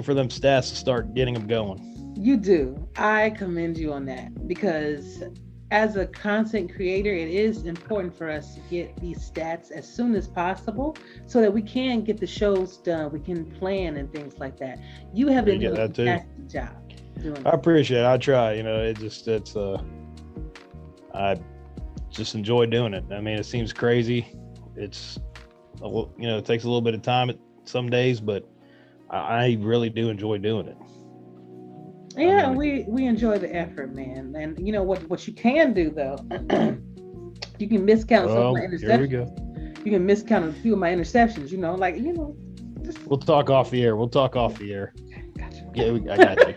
for them stats to start getting them going. You do. I commend you on that because as a content creator, it is important for us to get these stats as soon as possible so that we can get the shows done. We can plan and things like that. You have been doing a fantastic job doing I it. appreciate it. I try, I just enjoy doing it. I mean, it seems crazy. It's, it takes a little bit of time at some days, but I really do enjoy doing it. Yeah, we enjoy the effort, man. And you know what you can do though, you can miscount some of my interceptions. Here we go. You can miscount a few of my interceptions. We'll talk off the air. Gotcha. Yeah, I got you.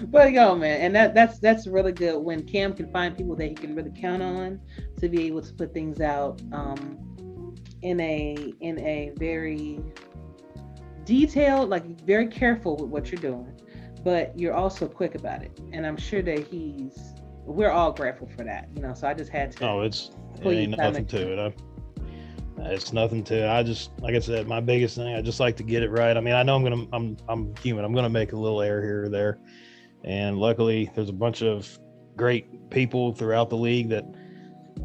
But man, and that's really good when Cam can find people that he can really count on to be able to put things out in a very detailed, like very careful with what you're doing, but you're also quick about it. And I'm sure that we're all grateful for that, so I just had to. Oh, it ain't nothing to it. It's nothing to it. I just, like I said, my biggest thing, I just like to get it right. I mean, I know I'm human. I'm going to make a little error here or there. And luckily there's a bunch of great people throughout the league that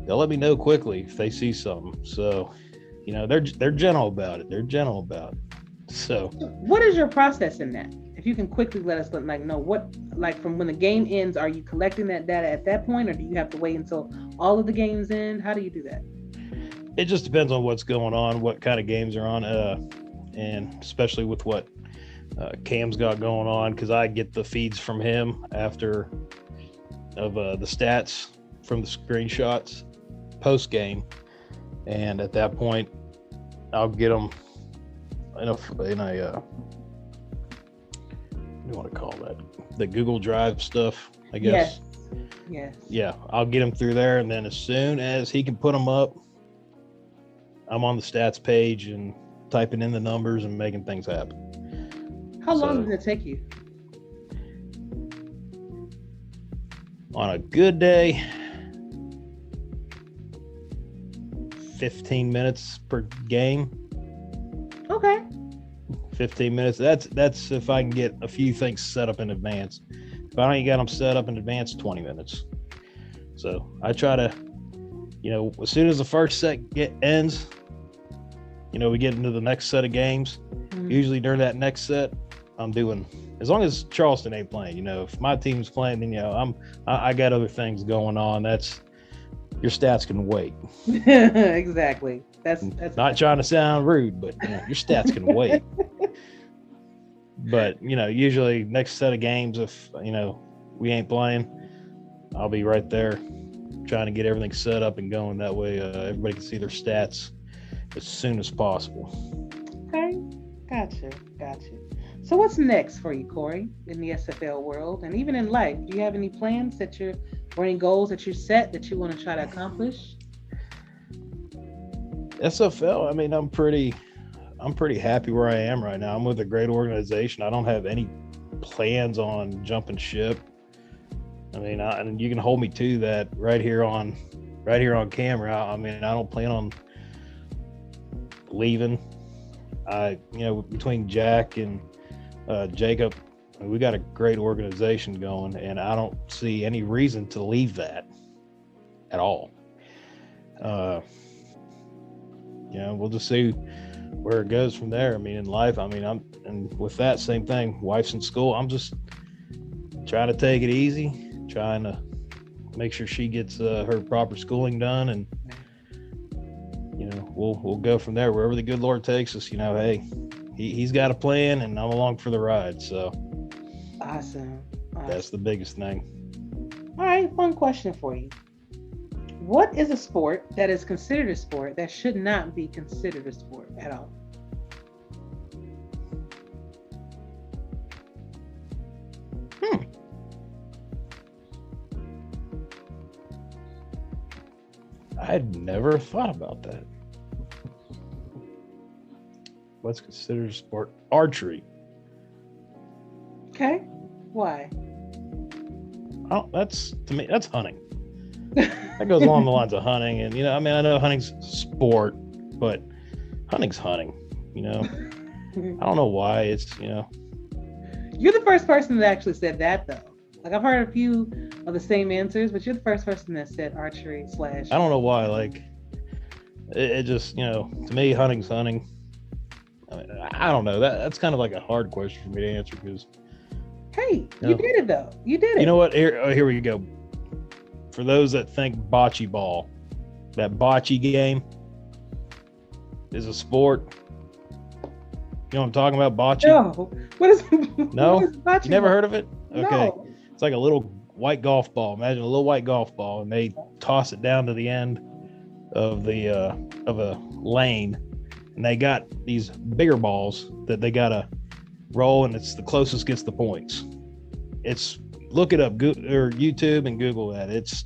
they'll let me know quickly if they see something. So, they're gentle about it. So what is your process in that? If you can quickly let us know what, from when the game ends, are you collecting that data at that point, or do you have to wait until all of the games end? How do you do that? It just depends on what's going on, what kind of games are on, and especially with what Cam's got going on, because I get the feeds from him after of the stats from the screenshots post game, and at that point, I'll get them in a what do you want to call that? The Google Drive stuff, I guess. Yes. Yeah, I'll get them through there, and then as soon as he can put them up, I'm on the stats page and typing in the numbers and making things happen. How long does it take you? On a good day, 15 minutes per game. Okay. 15 minutes. That's if I can get a few things set up in advance. If I don't get them set up in advance, 20 minutes. So I try to, as soon as the first set ends, we get into the next set of games. Mm-hmm. Usually during that next set, I'm doing, as long as Charleston ain't playing, if my team's playing, then I got other things going on. That's, your stats can wait. Exactly. That's not trying to sound rude, but your stats can wait. But usually next set of games, if we ain't playing, I'll be right there trying to get everything set up and going. That way everybody can see their stats as soon as possible. Okay, gotcha. So what's next for you, Cory, in the SFL world and even in life? Do you have any plans or any goals that you're set that you want to try to accomplish? SFL, I mean, I'm pretty happy where I am right now. I'm with a great organization. I don't have any plans on jumping ship. I mean, and you can hold me to that right here on camera. I mean, I don't plan on leaving. Between Jack and Jacob, we got a great organization going, and I don't see any reason to leave that at all. We'll just see where it goes from there. I mean, in life, and with that same thing, wife's in school. I'm just trying to take it easy, trying to make sure she gets her proper schooling done, and we'll go from there wherever the good Lord takes us. Hey, he's got a plan, and I'm along for the ride. So awesome. That's the biggest thing. All right, fun question for you. What is a sport that is considered a sport that should not be considered a sport at all? I'd never thought about that. What's considered a sport? Archery. Okay. Why? Oh, to me, that's hunting. That goes along the lines of hunting. And, I know hunting's sport, but hunting's hunting, I don't know why it's, You're the first person that actually said that, though. Like I've heard a few of the same answers, but you're the first person that said archery / I don't know why. Like, it just, to me, hunting's hunting. I don't know. That's kind of like a hard question for me to answer because. Hey, you did it though. You did it. You know what? Here we go. For those that think bocce ball, that bocce game is a sport. You know what I'm talking about? Bocce? No. What is No? What is bocce You never ball? heard of it? Okay. No. It's like a little white golf ball. Imagine a little white golf ball, and they toss it down to the end of a lane, and they got these bigger balls that they gotta roll, and it's the closest gets the points. It's look it up, or YouTube and Google that. It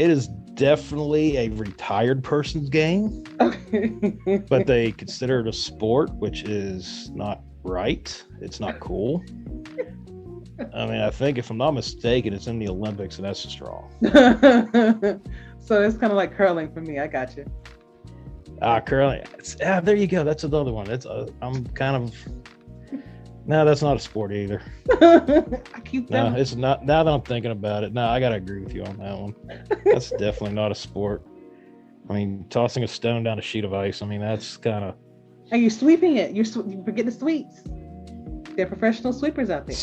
is definitely a retired person's game, but they consider it a sport, which is not right. It's not cool. I mean, I think if I'm not mistaken, it's in the Olympics, and that's just wrong. So it's kind of like curling for me. I got you. Curling. There you go. That's another one. I'm kind of. No, that's not a sport either. I keep No, them. it's not. Now that I'm thinking about it, no, I gotta agree with you on that one. That's definitely not a sport. I mean, tossing a stone down a sheet of ice. I mean, that's kind of. And you're sweeping it. You forget the sweeps. They're professional sweepers out there.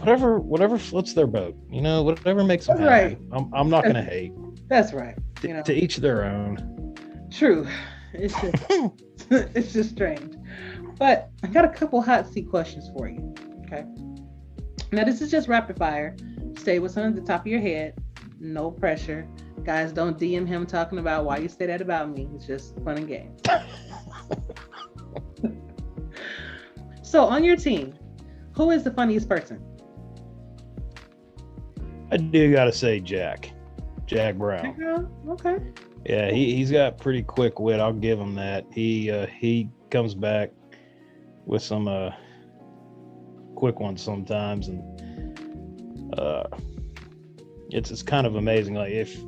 Whatever floats their boat. Whatever makes them That's happy. right. I'm not gonna hate. That's right. To each their own. True. It's just it's just strange. But I got a couple hot seat questions for you. Okay. Now this is just rapid fire. Say what's on the top of your head. No pressure. Guys, don't DM him talking about why you say that about me. It's just fun and games. So on your team, who is the funniest person? I do gotta say Jack Brown. Okay. Yeah, he's got pretty quick wit. I'll give him that. He comes back with some quick ones sometimes, and it's kind of amazing. Like if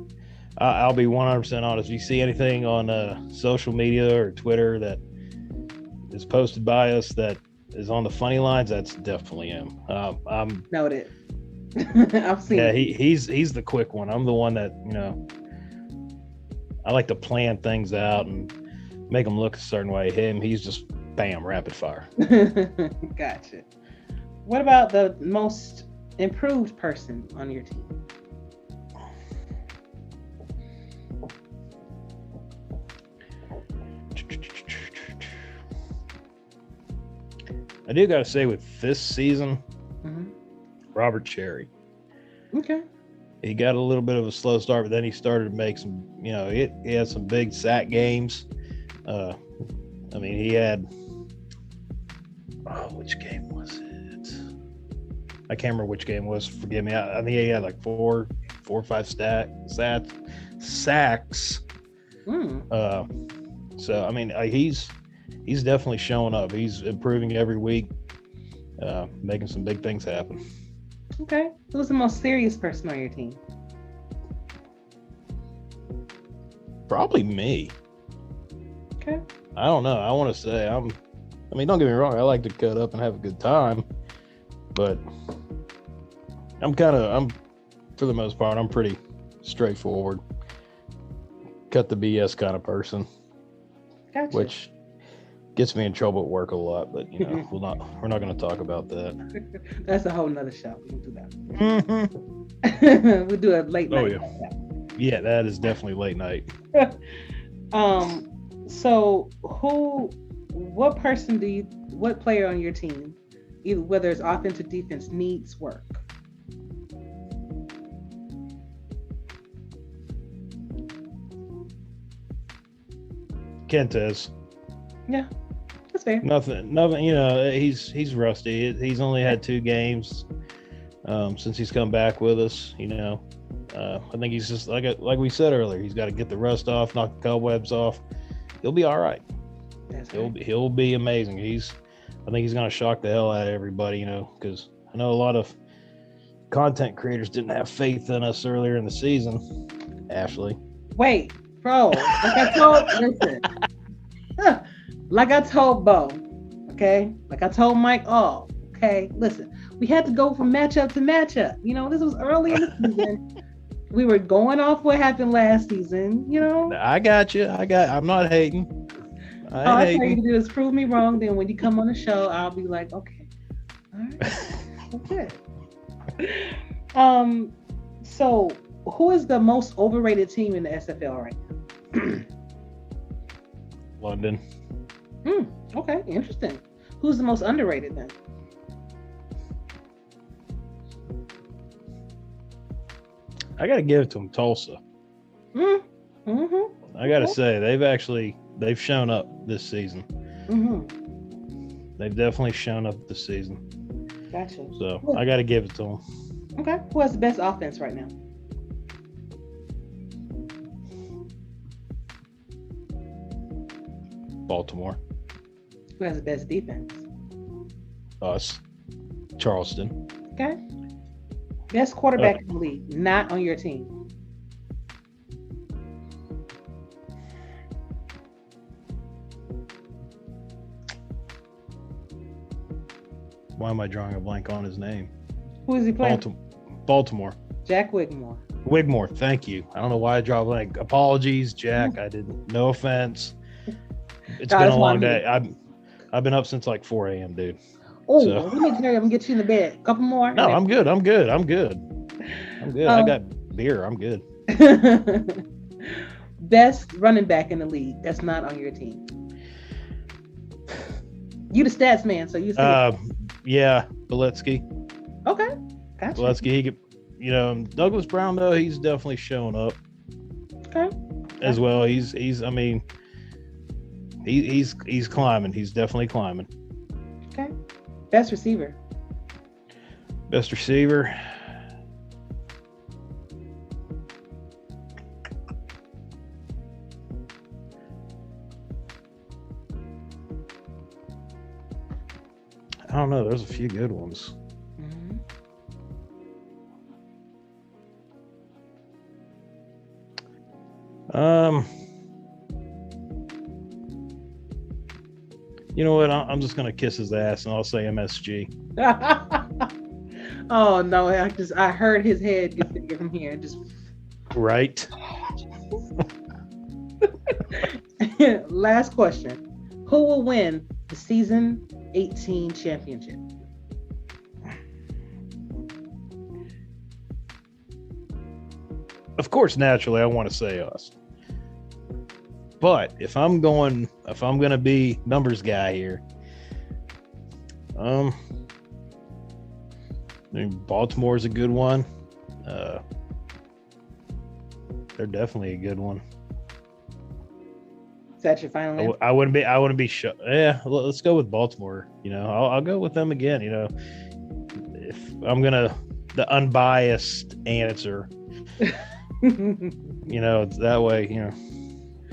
I'll be 100% honest, if you see anything on social media or Twitter that is posted by us that is on the funny lines, that's definitely him. I'm noted. I've seen. Yeah, he's the quick one. I'm the one that I like to plan things out and make them look a certain way. He's just bam, rapid fire. Gotcha. What about the most improved person on your team? I do gotta say, with this season, Robert Cherry. Okay. He got a little bit of a slow start, but then he started to make some, he had some big sack games. I mean, he had, which game was it? I can't remember which game it was. Forgive me. I think he had like four or five sacks. So, I mean, he's definitely showing up. He's improving every week, making some big things happen. Okay. Who's the most serious person on your team? Probably me. Okay. I don't know. I want to say don't get me wrong. I like to cut up and have a good time, but I'm for the most part, I'm pretty straightforward. Cut the BS kind of person. Gotcha. Which gets me in trouble at work a lot, but we're not going to talk about that. That's a whole nother show. We can do that. We'll do a late night. Oh yeah, that is definitely late night. So what player on your team, either whether it's offense or defense, needs work? Kentez. Yeah, that's fair. Nothing. He's rusty. He's only had 2 games since he's come back with us. I think he's just like we said earlier. He's got to get the rust off, knock the cobwebs off. He'll be all right. He'll be amazing. I think he's going to shock the hell out of everybody. Because I know a lot of content creators didn't have faith in us earlier in the season. Ashley. Wait, bro. Like I told Bo, Okay. Like I told Mike, okay, listen, we had to go from matchup to matchup. You know, this was early in the season. We were going off what happened last season, you know. I got you. I'm not hating. All I tell you to do is prove me wrong. Then when you come on the show, I'll be like, okay, all right, okay. So who is the most overrated team in the SFL right now? London. Okay, interesting. Who's the most underrated then? I got to give it to them, Tulsa. Mm-hmm. I got to say, they've shown up this season. Mm-hmm. They've definitely shown up this season. Gotcha. So I got to give it to them. Okay. Who has the best offense right now? Baltimore. Who has the best defense? Us. Charleston. Okay. Best quarterback in the league, not on your team. Why am I drawing a blank on his name? Who is he playing? Baltimore. Jack Wigmore. Wigmore, thank you. I don't know why I draw a blank. Apologies, Jack. I didn't. No offense. It's been a long day. I've been up since like 4 a.m., dude. Oh, So. let me tell you, I'm gonna get you in the bed. A couple more. No, I'm good. I got beer. I'm good. Best running back in the league that's not on your team. You the stats man, so you say yeah, Beletsky. Okay. Gotcha. Beletsky, he could, Douglas Brown though, he's definitely showing up. Okay. As well. He's climbing. He's definitely climbing. Okay. Best receiver. Best receiver. I don't know. There's a few good ones. Mm-hmm. You know what? I'm just gonna kiss his ass and I'll say MSG. Oh no! I heard his head get bigger from here. Just right. Last question: who will win the season 18 championship? Of course, naturally, I want to say us. But if I'm gonna be numbers guy here, I mean, Baltimore's a good one. They're definitely a good one. Is that your final answer? I wouldn't be sure. Yeah, let's go with Baltimore. I'll go with them again. If I'm gonna the unbiased answer, it's that way.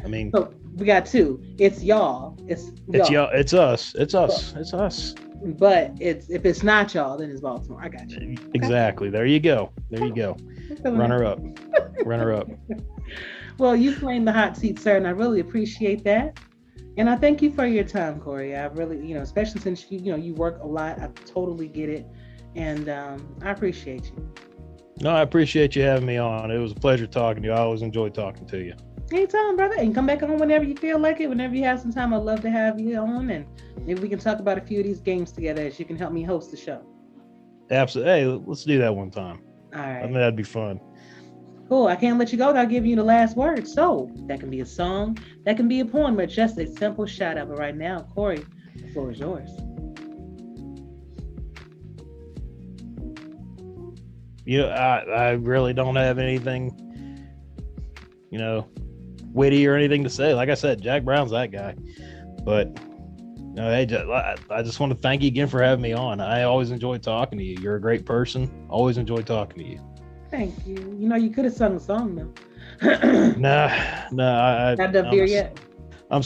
I mean, so we got two. It's y'all. It's y'all. It's us. It's us. It's us. But if it's not y'all, then it's Baltimore. I got you. Exactly. There you go. Runner up. Runner up. Well, you claimed the hot seat, sir, and I really appreciate that. And I thank you for your time, Cory. I really, especially since you work a lot. I totally get it, and I appreciate you. No, I appreciate you having me on. It was a pleasure talking to you. I always enjoy talking to you. Anytime, brother. And come back on whenever you feel like it. Whenever you have some time, I'd love to have you on, and maybe we can talk about a few of these games together as you can help me host the show. Absolutely. Hey, let's do that one time. All right. I think that'd be fun. Cool. I can't let you go without giving you the last word. So that can be a song, that can be a poem, or just a simple shout out. But right now, Cory, the floor is yours. I really don't have anything, witty or anything to say. Like I said, Jack Brown's that guy. But hey, I just want to thank you again for having me on. I always enjoy talking to you. You're a great person. Always enjoy talking to you. Thank you. You could have sung a song though. Nah. Not done beer yet. I'm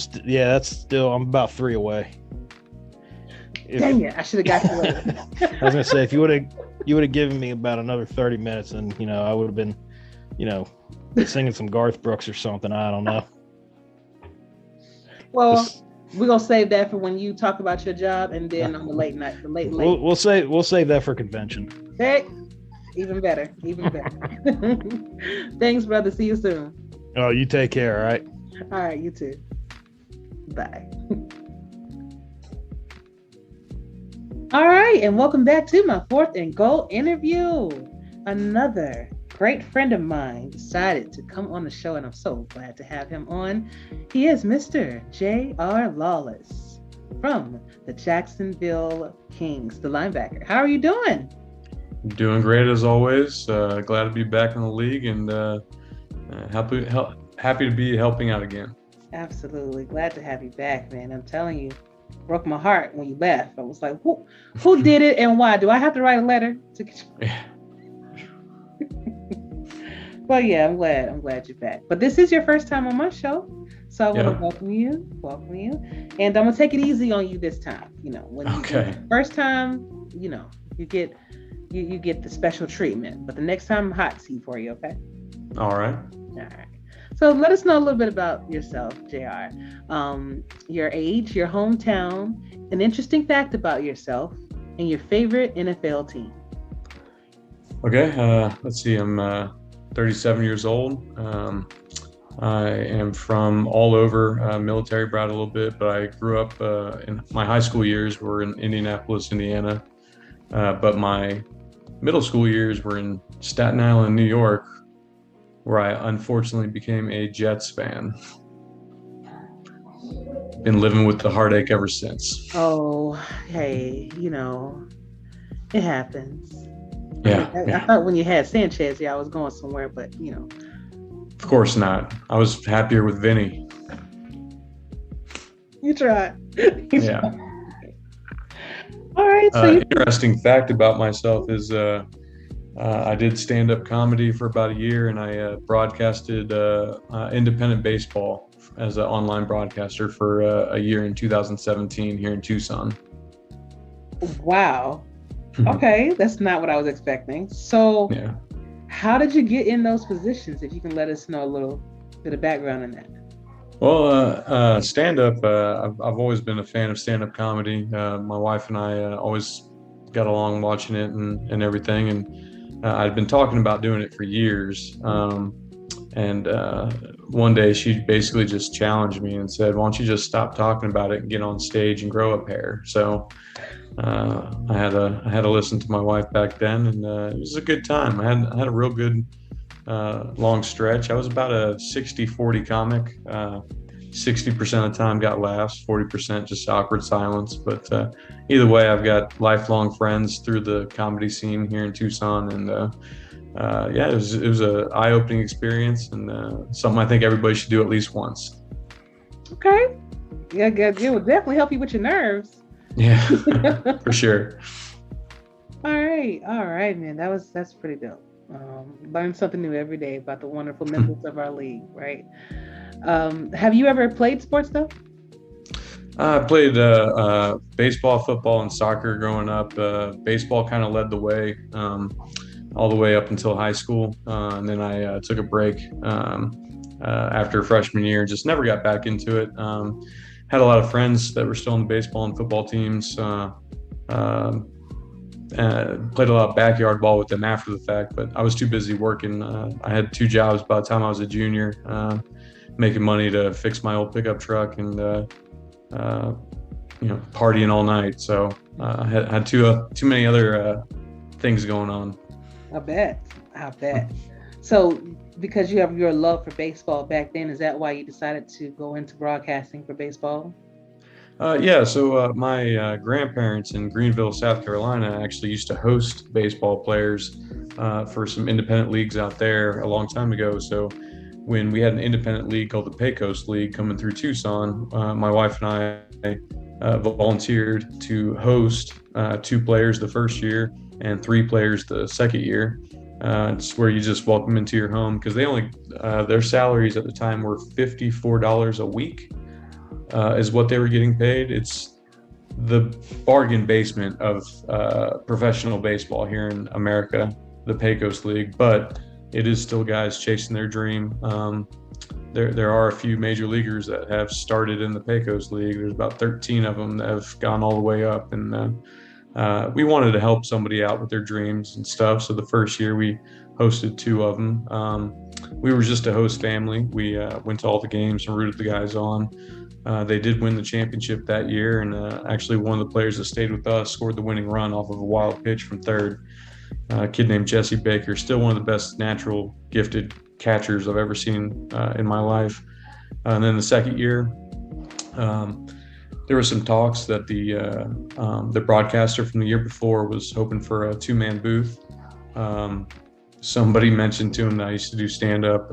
I'm about 3 away. Dang it! I should have got you later. I was gonna say if you would have given me about another 30 minutes, and I would have been, singing some Garth Brooks or something. I don't know. Well, We're gonna save that for when you talk about your job, and then on the late night, the late. We'll save that for convention. Hey, even better, even better. Thanks, brother. See you soon. Oh, you take care. All right. All right, you too. Bye. All right, and welcome back to my fourth and goal interview. Another great friend of mine decided to come on the show, and I'm so glad to have him on. He is Mr. J.R. Lawless from the Jacksonville Kings, the linebacker. How are you doing? Doing great as always. Glad to be back in the league, and happy to be helping out again. Absolutely. Glad to have you back, man. I'm telling you, broke my heart when you left. I was like, who did it and why? Do I have to write a letter to get you? Yeah. Well, yeah, I'm glad you're back. But this is your first time on my show, so I want to welcome you. And I'm gonna take it easy on you this time. You know, when first time, you know, you get the special treatment. But the next time, hot seat for you, okay? All right. So let us know a little bit about yourself, JR. Your age, your hometown, an interesting fact about yourself, and your favorite NFL team. Okay. Let's see. I'm 37 years old. I am from all over, military brat a little bit, but I grew up in my high school years were in Indianapolis, Indiana. But my middle school years were in Staten Island, New York, where I unfortunately became a Jets fan. Been living with the heartache ever since. Oh, hey, you know, it happens. Yeah. I thought when you had Sanchez, I was going somewhere, but you know. Of course not. I was happier with Vinny. You tried. Yeah. All right. So interesting fact about myself is I did stand-up comedy for about a year, and I broadcasted independent baseball as an online broadcaster for a year in 2017 here in Tucson. Wow. Okay, that's not what I was expecting. So how did you get in those positions? If you can let us know a little bit of background on that. Well, stand-up, I've always been a fan of stand-up comedy. My wife and I always got along watching it and everything, and I'd been talking about doing it for years. And one day she basically just challenged me and said, why don't you just stop talking about it and get on stage and grow a pair? So I had to listen to my wife back then, and it was a good time. I had a real good long stretch. I was about a 60-40 comic. 60% of the time got laughs, 40% just awkward silence. But either way, I've got lifelong friends through the comedy scene here in Tucson, and it was a eye-opening experience, and something I think everybody should do at least once. Okay, yeah, it will definitely help you with your nerves. Yeah, for sure. All right, man. That's pretty dope. Learn something new every day about the wonderful members of our league, right? Have you ever played sports though? I played baseball, football, and soccer growing up. Baseball kind of led the way all the way up until high school, and then I took a break after freshman year. Just never got back into it. Had a lot of friends that were still on the baseball and football teams. Played a lot of backyard ball with them after the fact, but I was too busy working. I had 2 jobs by the time I was a junior, making money to fix my old pickup truck and partying all night. So I had too many other things going on. I bet. So because you have your love for baseball back then, is that why you decided to go into broadcasting for baseball? So my grandparents in Greenville, South Carolina, actually used to host baseball players for some independent leagues out there a long time ago. So when we had an independent league called the Pecos League coming through Tucson, my wife and I volunteered to host 2 players the first year and 3 players the second year. It's where you just welcome into your home, because they only their salaries at the time were $54 a week. Is what they were getting paid. It's the bargain basement of professional baseball here in America, the Pecos League, but it is still guys chasing their dream. there are a few major leaguers that have started in the Pecos League. There's about 13 of them that have gone all the way up, and we wanted to help somebody out with their dreams and stuff. So the first year we hosted 2 of them. We were just a host family. We went to all the games and rooted the guys on. They did win the championship that year, and actually one of the players that stayed with us scored the winning run off of a wild pitch from third. A kid named Jesse Baker, still one of the best natural gifted catchers I've ever seen in my life. And then the second year, there were some talks that the broadcaster from the year before was hoping for a 2-man booth. Somebody mentioned to him that I used to do stand-up,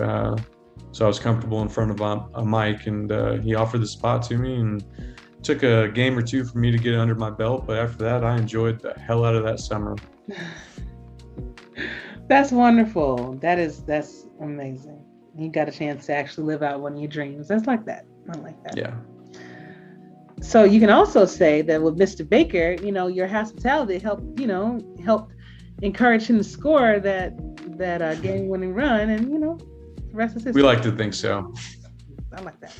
so I was comfortable in front of a mic, and he offered the spot to me, and took a game or 2 for me to get under my belt. But after that, I enjoyed the hell out of that summer. That's wonderful. That's amazing. You got a chance to actually live out one of your dreams. That's like that. I like that. Yeah. So you can also say that with Mr. Baker, your hospitality helped encourage him to score that game-winning run, and the rest is history. We like to think so. I like that.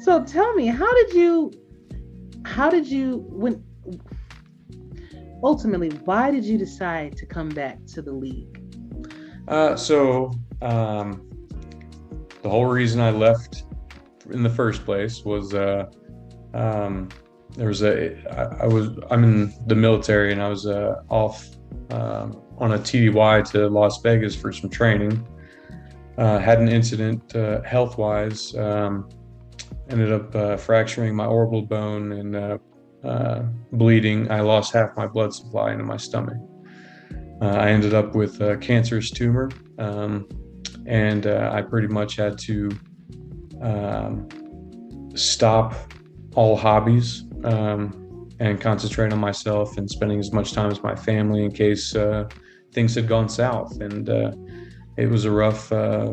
So tell me, ultimately, why did you decide to come back to the league? The whole reason I left in the first place was I'm in the military, and I was off on a TDY to Las Vegas for some training. Had an incident health-wise, ended up fracturing my orbital bone and bleeding. I lost half my blood supply into my stomach. I ended up with a cancerous tumor, and I pretty much had to stop all hobbies and concentrate on myself and spending as much time as my family in case things had gone south. And it was a rough 4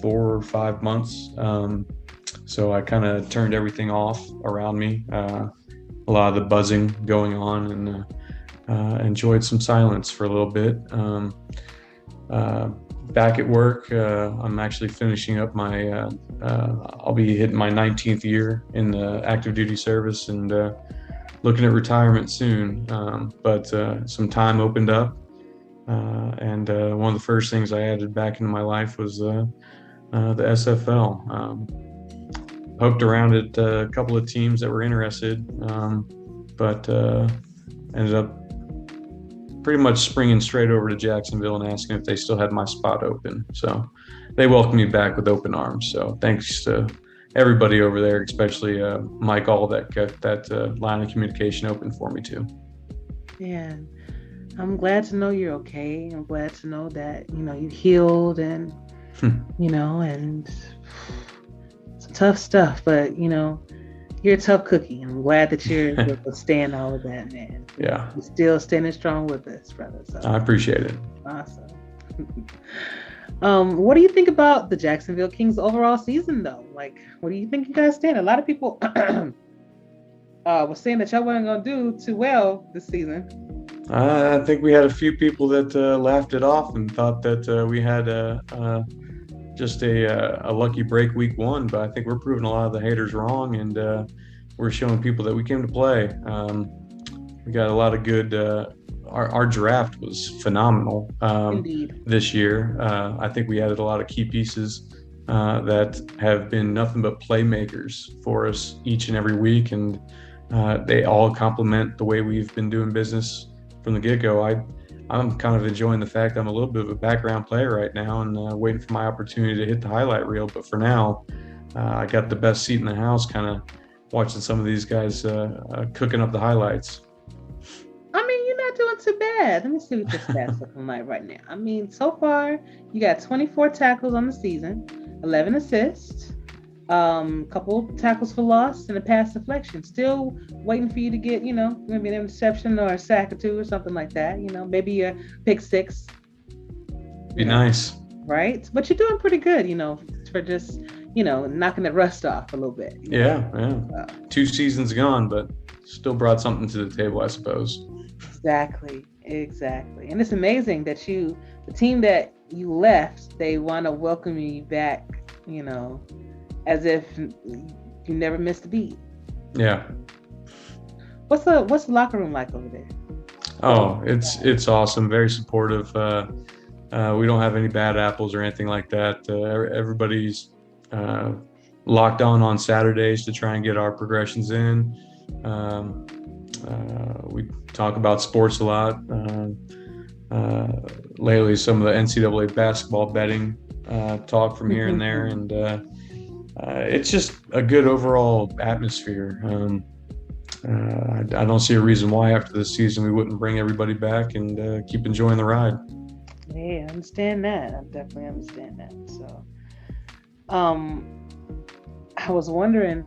or 5 months. So I kind of turned everything off around me, a lot of the buzzing going on, and enjoyed some silence for a little bit. Back at work, I'm actually finishing up my, I'll be hitting my 19th year in the active duty service, and looking at retirement soon. But some time opened up, and one of the first things I added back into my life was the SFL. Poked around at a couple of teams that were interested, but ended up pretty much springing straight over to Jacksonville and asking if they still had my spot open. So they welcomed me back with open arms. So thanks to everybody over there, especially Mike All, that kept that line of communication open for me too. Yeah, I'm glad to know you're okay. I'm glad to know that, you healed, and, and some tough stuff, but, you're a tough cookie. I'm glad that you're able to stand all of that, man. Yeah. You're still standing strong with us, brother. So. I appreciate it. Awesome. What do you think about the Jacksonville Kings overall season, though? Like, what do you think you guys stand? A lot of people were saying that y'all weren't going to do too well this season. I think we had a few people that laughed it off and thought that we had just a lucky break week 1, but I think we're proving a lot of the haters wrong, and we're showing people that we came to play. We got a lot of good. Our draft was phenomenal this year. I think we added a lot of key pieces that have been nothing but playmakers for us each and every week, and they all complement the way we've been doing business from the get-go. I'm kind of enjoying the fact that I'm a little bit of a background player right now, and waiting for my opportunity to hit the highlight reel. But for now, I got the best seat in the house, kind of watching some of these guys cooking up the highlights. I mean, you're not doing too bad. Let me see what your stats looking like right now. I mean, so far, you got 24 tackles on the season, 11 assists, couple tackles for loss, and a pass deflection. Still waiting for you to get, maybe an interception or a sack or 2 or something like that. Maybe a pick 6. Be nice. Right? But you're doing pretty good, for just, knocking the rust off a little bit. Yeah. 2 seasons gone, but still brought something to the table, I suppose. Exactly. And it's amazing that the team that you left, they want to welcome you back, you know, as if you never missed a beat. Yeah. What's the locker room like over there? Oh, it's awesome. Very supportive. We don't have any bad apples or anything like that. Everybody's locked on Saturdays to try and get our progressions in. We talk about sports a lot. Lately, some of the NCAA basketball betting talk from here and there, and it's just a good overall atmosphere. I don't see a reason why after this season we wouldn't bring everybody back and keep enjoying the ride. Yeah, I understand that. I definitely understand that. So, I was wondering,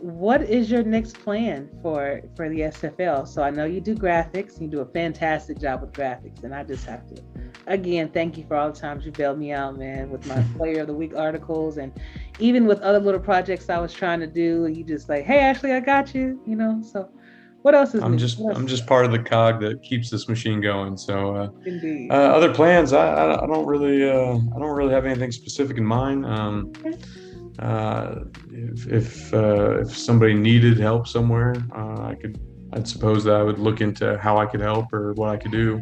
what is your next plan for the SFL? So I know you do graphics. You do a fantastic job with graphics, and I just have to, again, thank you for all the times you bailed me out, man, with my Player of the Week articles, and even with other little projects I was trying to do. And you just like, hey, Ashley, I got you. You know. So, what else is I'm just part of the cog that keeps this machine going. So, Indeed. Other plans, I don't really have anything specific in mind. If somebody needed help somewhere, I'd suppose that I would look into how I could help or what I could do.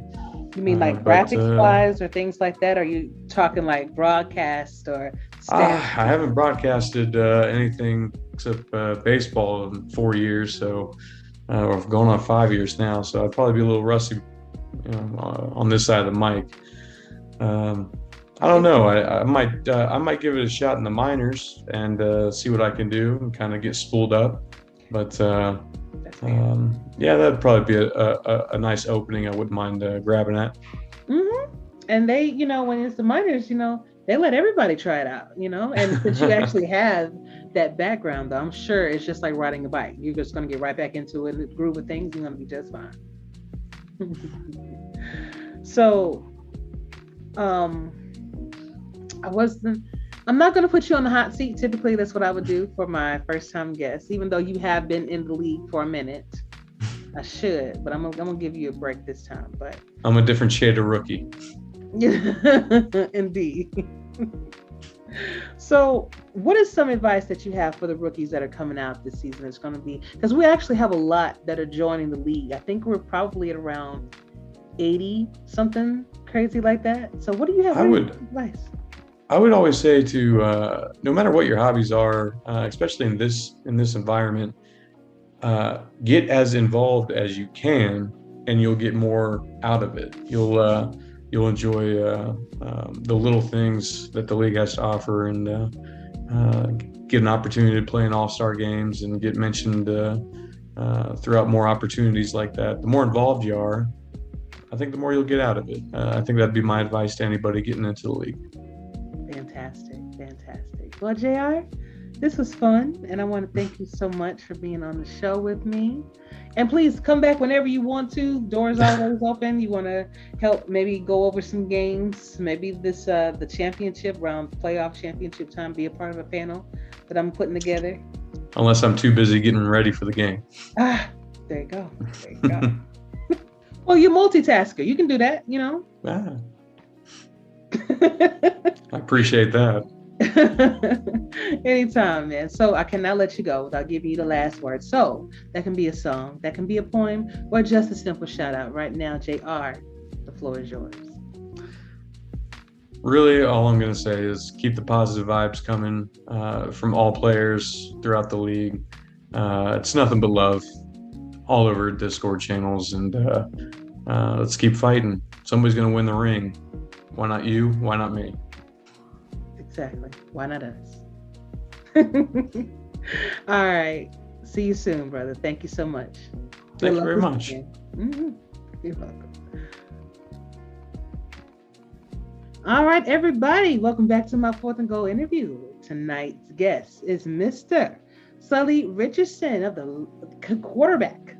You mean like graphics wise or things like that? Are you talking like broadcast or staff? I haven't broadcasted anything except baseball in 4 years, so or going on 5 years now. So I'd probably be a little rusty, on this side of the mic. I don't know. I might give it a shot in the minors and see what I can do and kind of get spooled up. But yeah, that'd probably be a nice opening. I wouldn't mind grabbing at. Mm-hmm. And they, when it's the minors, they let everybody try it out, and since you actually have that background, though, I'm sure it's just like riding a bike. You're just going to get right back into it, the groove of things. You're going to be just fine. So, I'm not going to put you on the hot seat. Typically, that's what I would do for my first time guest, even though you have been in the league for a minute. I should, but I'm gonna give you a break this time. But I'm a different shade of rookie. Indeed. So, what is some advice that you have for the rookies that are coming out this season? It's going to be, because we actually have a lot that are joining the league. I think we're probably at around 80 something crazy like that. So, what do you have advice? I would always say to no matter what your hobbies are, especially in this environment, get as involved as you can, and you'll get more out of it. You'll enjoy the little things that the league has to offer, and get an opportunity to play in all-star games and get mentioned throughout more opportunities like that. The more involved you are, I think the more you'll get out of it. I think that'd be my advice to anybody getting into the league. Fantastic. Well, JR, this was fun, and I want to thank you so much for being on the show with me. And please come back whenever you want to. Doors always open. You want to help maybe go over some games, maybe this the championship round, playoff championship time, be a part of a panel that I'm putting together. Unless I'm too busy getting ready for the game. There you go. Well, you're multitasker. You can do that, I appreciate that. Anytime, man. So I cannot let you go without giving you the last word. So that can be a song, that can be a poem, or just a simple shout out. Right now, JR, the floor is yours. Really, all I'm going to say is keep the positive vibes coming from all players throughout the league. It's nothing but love all over Discord channels, and let's keep fighting. Somebody's going to win the ring. Why not you? Why not me? Exactly. Why not us? All right. See you soon, brother. Thank you so much. Thank you very much. Mm-hmm. You're welcome. All right, everybody. Welcome back to my Fourth and Goal interview. Tonight's guest is Mr. Sully Richardson, of the quarterback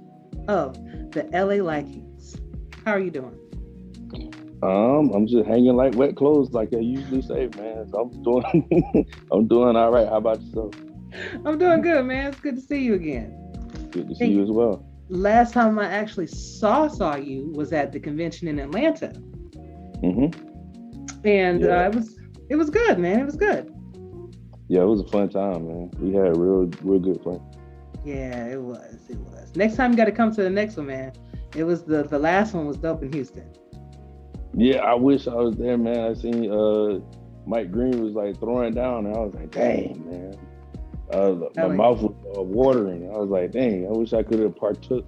of the LA Vikings. How are you doing? I'm just hanging like wet clothes, like I usually say, man. So I'm doing all right. How about yourself? I'm doing good, man. It's good to see you again. Good to see you as well. Last time I actually saw you was at the convention in Atlanta. Mm-hmm. And it was good, man. It was good. Yeah, it was a fun time, man. We had real good fun. Yeah, it was. Next time you got to come to the next one, man. It was the last one was dope in Houston. Yeah, I wish I was there, man. I seen Mike Green was like throwing down, and I was like, dang, man. My mouth was watering. I was like, dang, I wish I could have partook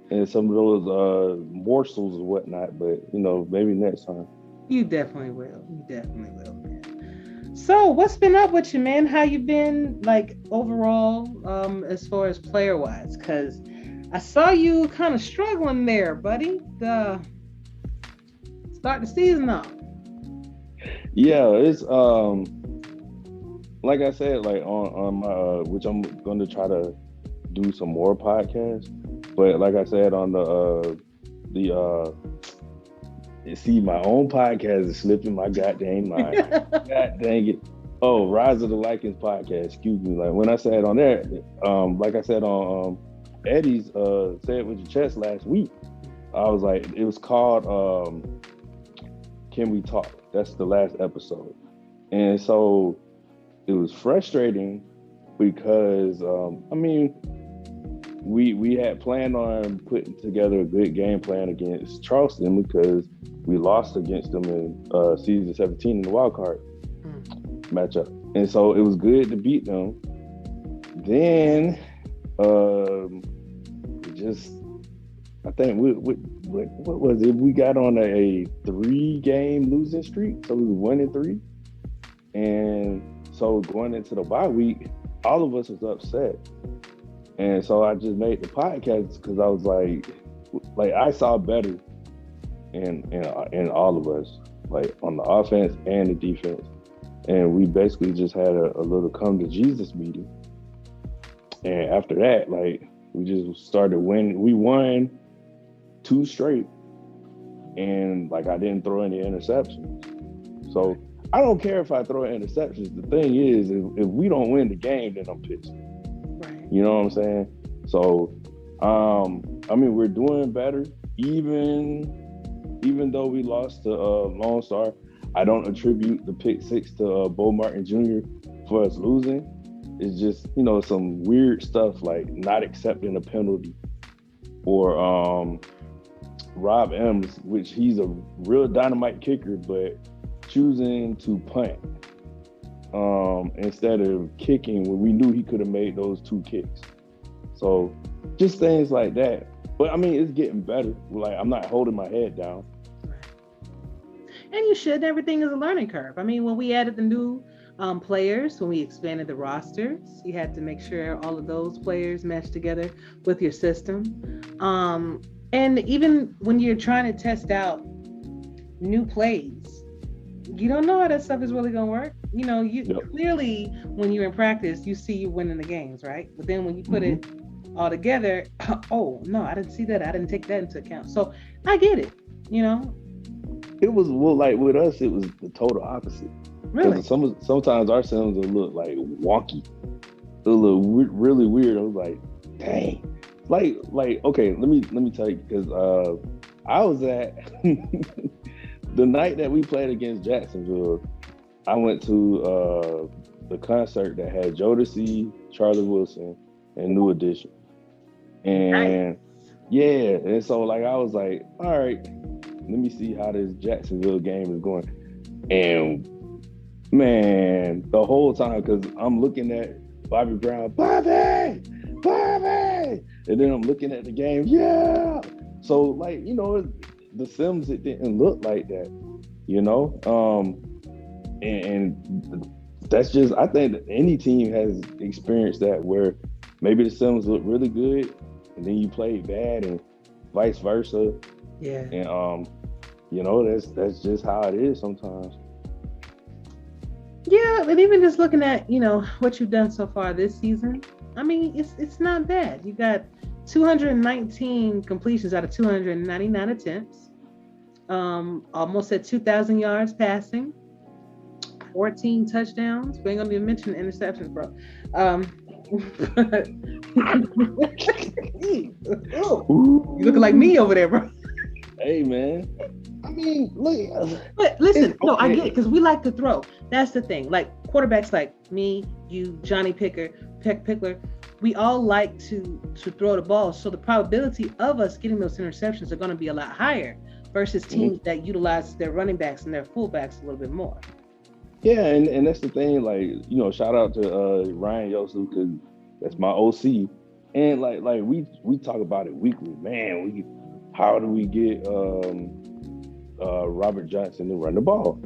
in some of those morsels or whatnot, but maybe next time. You definitely will. Man. So what's been up with you, man? How you been, like, overall, as far as player wise? Because I saw you kind of struggling there, buddy. Start the season off. Yeah, it's like I said, like on my which I'm going to try to do some more podcasts, but like I said on see, my own podcast is slipping my goddamn mind. God dang it. Oh, Rise of the Lycans podcast, excuse me. Like when I said on there, like I said on Eddie's Say It With Your Chest last week, I was like, it was called Can We Talk? That's the last episode. And so it was frustrating because, we had planned on putting together a good game plan against Charleston because we lost against them in season 17 in the wild card matchup. And so it was good to beat them. Then I think what was it? We got on a 3-game losing streak. So we were 1-3. And so going into the bye week, all of us was upset. And so I just made the podcast because I was like I saw better in all of us, like on the offense and the defense. And we basically just had a little come to Jesus meeting. And after that, like, we just started winning. We won 2 straight. And like, I didn't throw any interceptions. So I don't care if I throw interceptions. The thing is, if we don't win the game, then I'm pissed. Right. You know what I'm saying? So, we're doing better. Even though we lost to Lone Star, I don't attribute the pick 6 to Bo Martin Jr. for us losing. It's just, some weird stuff like not accepting a penalty, or Rob Ems, which he's a real dynamite kicker, but choosing to punt instead of kicking when we knew he could have made those 2 kicks. So just things like that. But it's getting better. Like, I'm not holding my head down. And you should. Everything is a learning curve. When we added the new players, when we expanded the rosters, you had to make sure all of those players mesh together with your system. And even when you're trying to test out new plays, you don't know how that stuff is really going to work. Clearly, when you're in practice, you see you winning the games, right? But then when you put it all together, oh, no, I didn't see that. I didn't take that into account. So I get it, It was, like with us, it was the total opposite. Really? Sometimes our sims will look like wonky. It'll look really weird. I was like, dang. Like, okay, let me tell you, because I was at the night that we played against Jacksonville, I went to the concert that had Jodeci, Charlie Wilson, and New Edition. And yeah, and so like I was like, all right, let me see how this Jacksonville game is going. And man, the whole time, because I'm looking at Bobby Brown, Bobby, and then I'm looking at the game, yeah. So like, the Sims, it didn't look like that, and that's just, I think that any team has experienced that, where maybe the Sims look really good and then you play bad, and vice versa. Yeah. And that's just how it is sometimes. Yeah, but even just looking at, what you've done so far this season, it's not bad. You got 219 completions out of 299 attempts. Almost at 2,000 yards passing, 14 touchdowns. We ain't gonna even mention the interceptions, bro. You looking like me over there, bro. Hey, man. Look. But listen, no, I get it, because we like to throw. That's the thing. Like, quarterbacks like me, you, Johnny Pickler, we all like to throw the ball. So the probability of us getting those interceptions are going to be a lot higher versus teams that utilize their running backs and their fullbacks a little bit more. Yeah, and that's the thing. Like, you know, shout out to Ryan Yosu, because that's my OC. And like we talk about it weekly, man. How do we get Robert Johnson to run the ball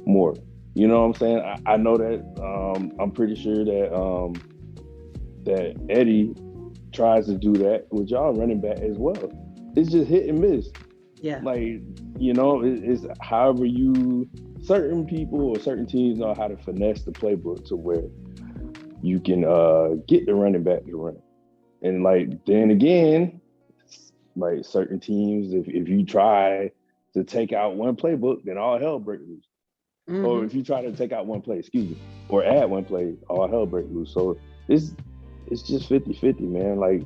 more? You know what I'm saying? I know that I'm pretty sure that that Eddie tries to do that with y'all running back as well. It's just hit and miss. Yeah. Like, you know, it's however certain people or certain teams know how to finesse the playbook to where you can get the running back to run. And like, then again, like certain teams, if you try to take out one playbook, then all hell breaks loose. Or if you try to take out one play, or add one play, all hell breaks loose. So it's just 50-50, man. Like,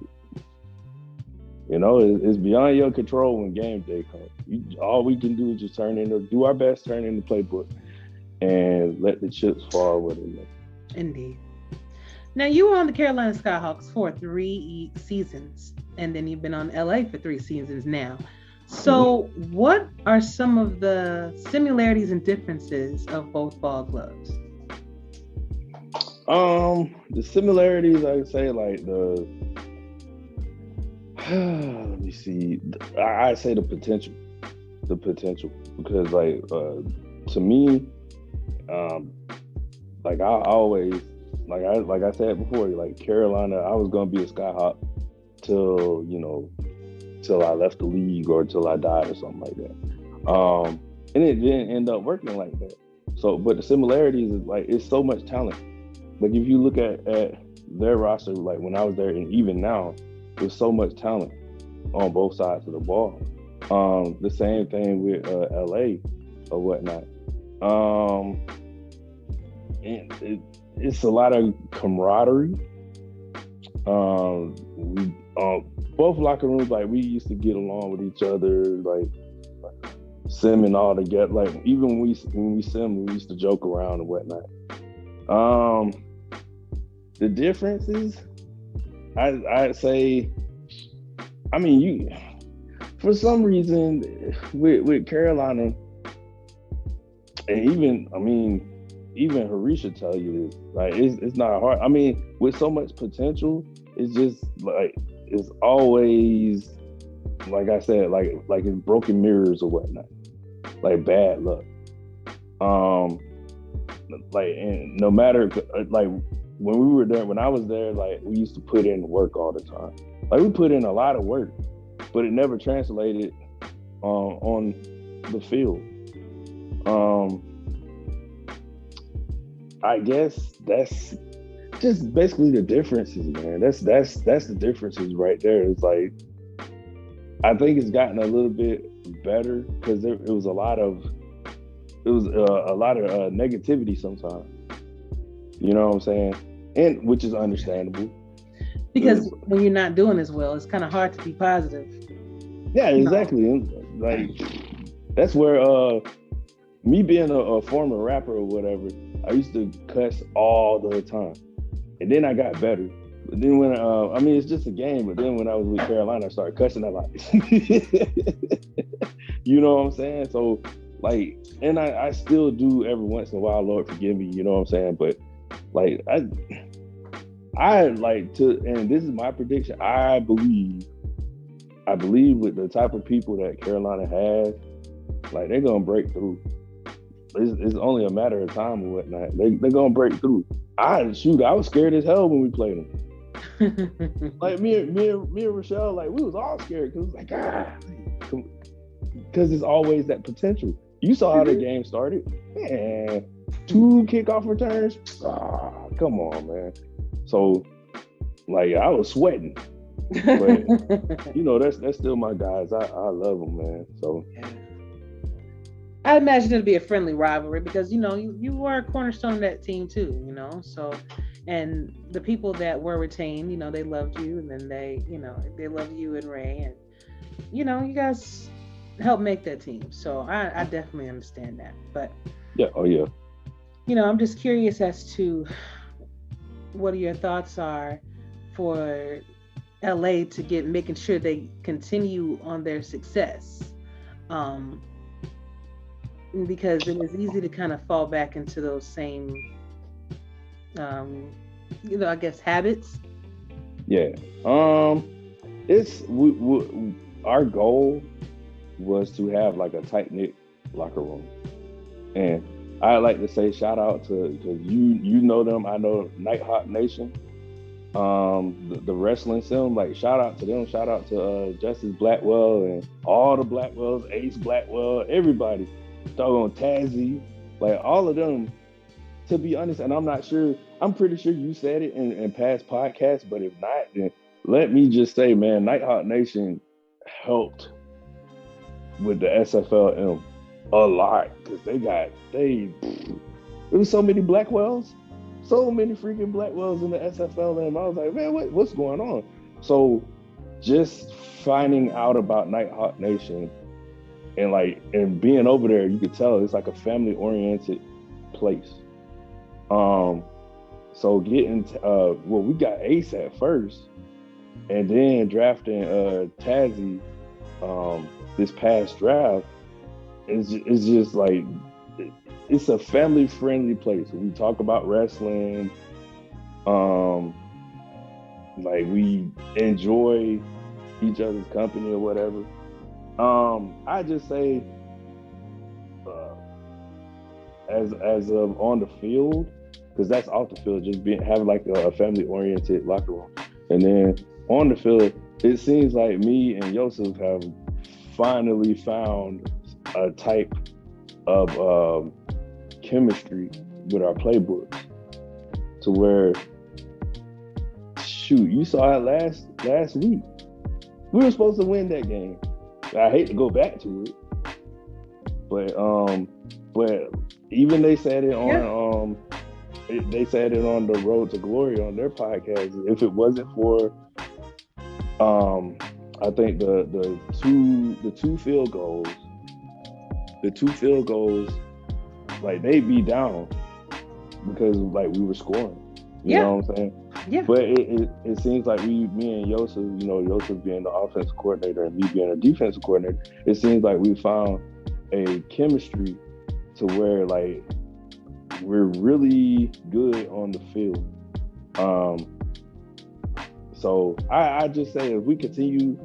you know, it's beyond your control when game day comes. All we can do is just do our best, turn in the playbook, and let the chips fall where they may. Indeed. Now, you were on the Carolina Skyhawks for 3 seasons, and then you've been on LA for 3 seasons now. So what are some of the similarities and differences of both ball clubs? The similarities, I would say, like let me see. I say the potential, because like to me, like I always, like I said before, like Carolina, I was gonna be a Skyhawk till I left the league or till I died or something like that. And it didn't end up working like that. So, but the similarities is like it's so much talent. Like if you look at their roster, like when I was there and even now, there's so much talent on both sides of the ball. The same thing with LA or whatnot. And it's a lot of camaraderie. We both locker rooms, like we used to get along with each other, like simming all together. Like even when we sim, we used to joke around and whatnot. The differences, I'd say, I mean, for some reason with Carolina, and even Harisha tell you this, like it's not hard. I mean, with so much potential, it's just like it's always, like I said, like it's broken mirrors or whatnot, like bad luck. Like, and no matter, like when we were there, when I was there, like we used to put in work all the time. Like we put in a lot of work, but it never translated on the field. I guess that's just basically the differences, man. That's the differences right there. It's like I think it's gotten a little bit better because it was a lot of negativity sometimes. You know what I'm saying? And which is understandable. Because when you're not doing as well, it's kind of hard to be positive. Yeah, exactly. Like that's where me being a former rapper or whatever, I used to cuss all the time. And then I got better. But then when it's just a game, but then when I was with Carolina, I started cussing a lot. You know what I'm saying? So like, and I still do every once in a while, Lord forgive me, you know what I'm saying? But like I like to, and this is my prediction, I believe with the type of people that Carolina has, like they're gonna break through. It's only a matter of time and whatnot. They're gonna break through. I was scared as hell when we played them. Like me and Rochelle, like we was all scared because like because it's always that potential. You saw how the game started, man. 2 kickoff returns. Come on, man. So like I was sweating, but you know that's still my guys. I love them, man. So. I imagine it'll be a friendly rivalry because, you know, you were a cornerstone of that team too, you know, so, and the people that were retained, you know, they loved you, and then they love you and Ray, and, you know, you guys helped make that team. So I definitely understand that, but. Yeah. Oh yeah. I'm just curious as to what your thoughts are for LA to making sure they continue on their success. Because it is easy to kind of fall back into those same, I guess habits. Yeah. It's our goal was to have like a tight knit locker room, and I like to say shout out to, because you know them, I know SFL Nation, the wrestling sim, like shout out to them, shout out to Justice Blackwell and all the Blackwells, Ace Blackwell, everybody, doggone Tazzy, like all of them. To be honest, and I'm pretty sure you said it in past podcasts, but if not, then let me just say, man, SFL Nation helped with the SFLM a lot, because there was so many Blackwells, so many freaking Blackwells in the SFLM. I was like, man, what's going on? So just finding out about SFL Nation and being over there, you could tell it's like a family oriented place. So getting we got Ace at first, and then drafting Tazzy this past draft. It's just like it's a family friendly place. We talk about wrestling, like we enjoy each other's company or whatever. I just say as of on the field, because that's off the field, just having like a family oriented locker room. And then on the field, it seems like me and Yosef have finally found a type of chemistry with our playbooks, to where, shoot, you saw it last week. We were supposed to win that game. I hate to go back to it, but even they said it on they said it on the Road to Glory on their podcast. If it wasn't for I think the two field goals, like they'd be down because like we were scoring. You know what I'm saying? Yeah. But it seems like me and Yosef, Yosef being the offensive coordinator and me being a defensive coordinator, it seems like we found a chemistry to where like we're really good on the field. So I just say, if we continue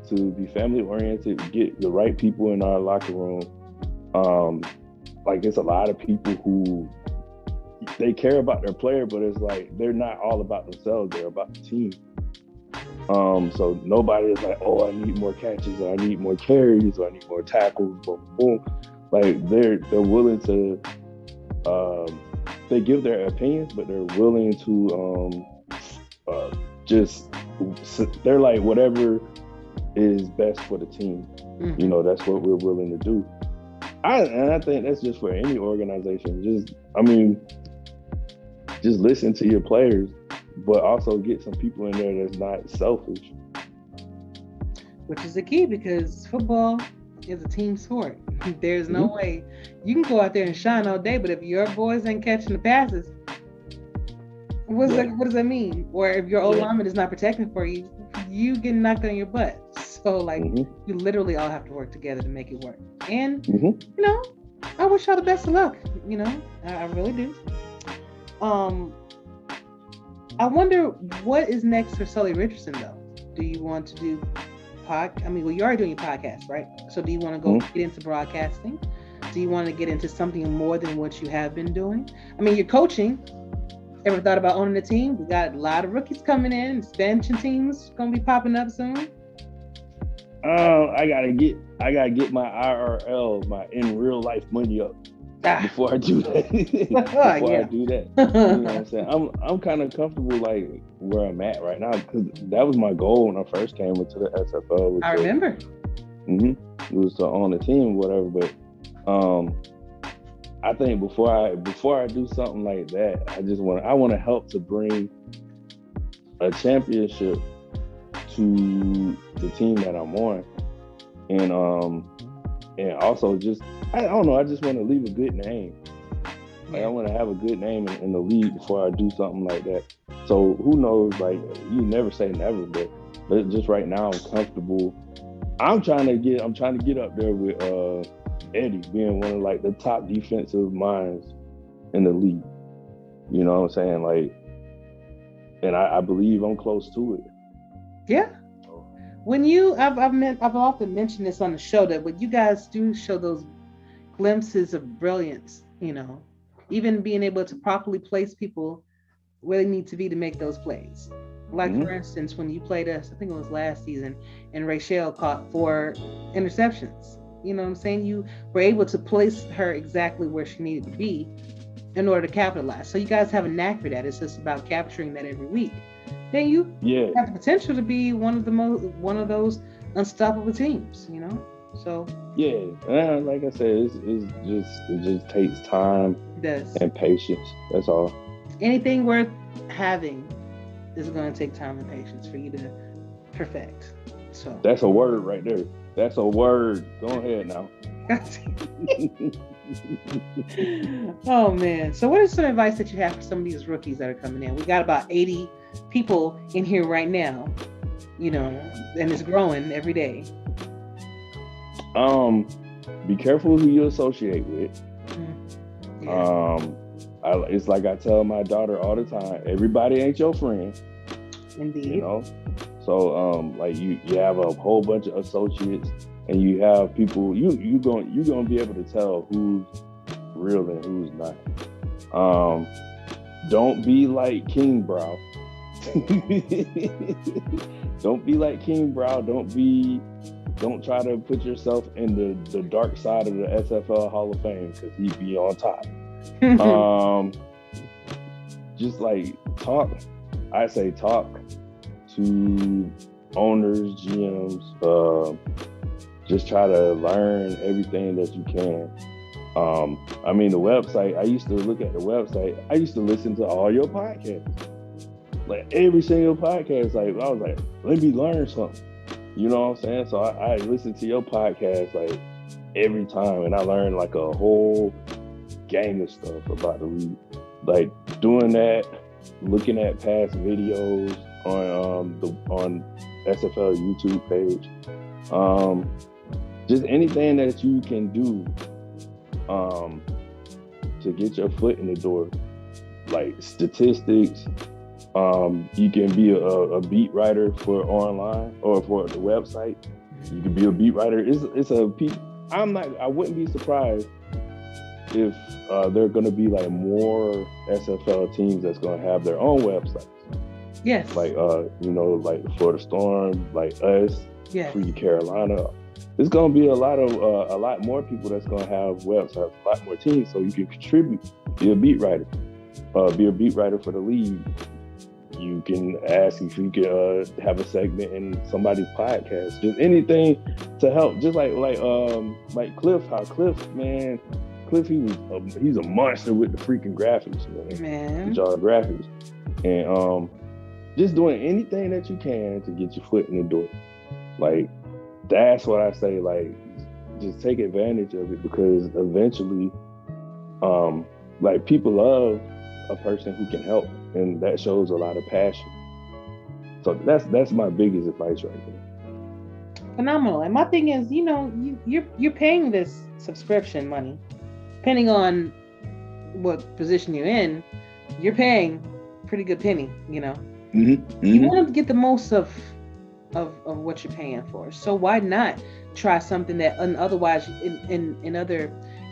to be family oriented, get the right people in our locker room, like it's a lot of people who they care about their player, but it's like they're not all about themselves, they're about the team. So nobody is like, oh, I need more catches, or I need more carries, or I need more tackles, boom, boom. Like they're willing to they give their opinions, but they're willing to they're like, whatever is best for the team. Mm-hmm. That's what we're willing to do. I think that's just for any organization. Just listen to your players, but also get some people in there that's not selfish. Which is the key, because football is a team sport. There's no way you can go out there and shine all day, but if your boys ain't catching the passes, what does that mean? Or if your old lineman is not protecting for you, you get knocked on your butt. So you literally all have to work together to make it work. And I wish y'all the best of luck. I really do. I wonder what is next for Sully Richardson though. Do you want to do you are doing your podcast, right? So do you want to go get into broadcasting? Do you want to get into something more than what you have been doing? You're coaching. Ever thought about owning a team? We got a lot of rookies coming in. Expansion teams gonna be popping up soon. I gotta get my IRL, my in real life money up before I do that. I do that, you know what I'm saying? I'm kind of comfortable like where I'm at right now, because that was my goal when I first came into the SFL. I remember. It was to own a team, whatever. But I think before I do something like that, I want to help to bring a championship to the team that I'm on, and also just I don't know, I just want to leave a good name. Like, I want to have a good name in the league before I do something like that. So who knows? Like, you never say never, but just right now I'm comfortable. I'm trying to get up there with Headie being one of like the top defensive minds in the league. You know what I'm saying? Like, and I believe I'm close to it. Yeah. When I've often mentioned this on the show that when you guys do show those glimpses of brilliance, you know, even being able to properly place people where they need to be to make those plays. Like, for instance, when you played us, I think it was last season, and Rachel caught 4 interceptions. You know what I'm saying? You were able to place her exactly where she needed to be in order to capitalize. So you guys have a knack for that. It's just about capturing that every week. Then you have the potential to be one of those unstoppable teams, you know? So like I said, it just takes time and patience. That's all. Anything worth having is going to take time and patience for you to perfect. So that's a word right there. That's a word. Go ahead now. Oh man. So what is some advice that you have for some of these rookies that are coming in? We got about 80 people in here right now, you know, and it's growing every day. Be careful who you associate with. It's like I tell my daughter all the time, everybody ain't your friend. Indeed. You know? So like you have a whole bunch of associates and you have people you're gonna be able to tell who's real and who's not. Don't be like King Brow. Don't be like King Brow. Don't try to put yourself in the dark side of the SFL Hall of Fame because he'd be on top. Just like talk to owners, GMs, just try to learn everything that you can. I mean, the website, I used to look at the website. I used to listen to all your podcasts. Like every single podcast, like I was like, let me learn something. You know what I'm saying? So I listen to your podcast like every time and I learned like a whole gang of stuff about the league. Like doing that, looking at past videos on SFL YouTube page. Just anything that you can do to get your foot in the door, like statistics. You can be a beat writer for online or for the website. You can be a beat writer. I wouldn't be surprised if there are going to be like more SFL teams that's going to have their own websites. Yes. Like like Florida Storm, like us, Free Carolina. There's going to be a lot more people that's going to have websites, a lot more teams, so you can contribute. Be a beat writer. Be a beat writer for the league. You can ask if you can have a segment in somebody's podcast. Just anything to help. Just like Cliff. How Cliff, man. Cliff, he's a monster with the freaking graphics, man. With y'all graphics, and just doing anything that you can to get your foot in the door. Like that's what I say. Like just take advantage of it because eventually, like people love a person who can help, and that shows a lot of passion. So that's my biggest advice right there. Phenomenal. And my thing is, you're paying this subscription money, depending on what position you're in, you're paying pretty good penny. You want to get the most of what you're paying for. So why not try something that otherwise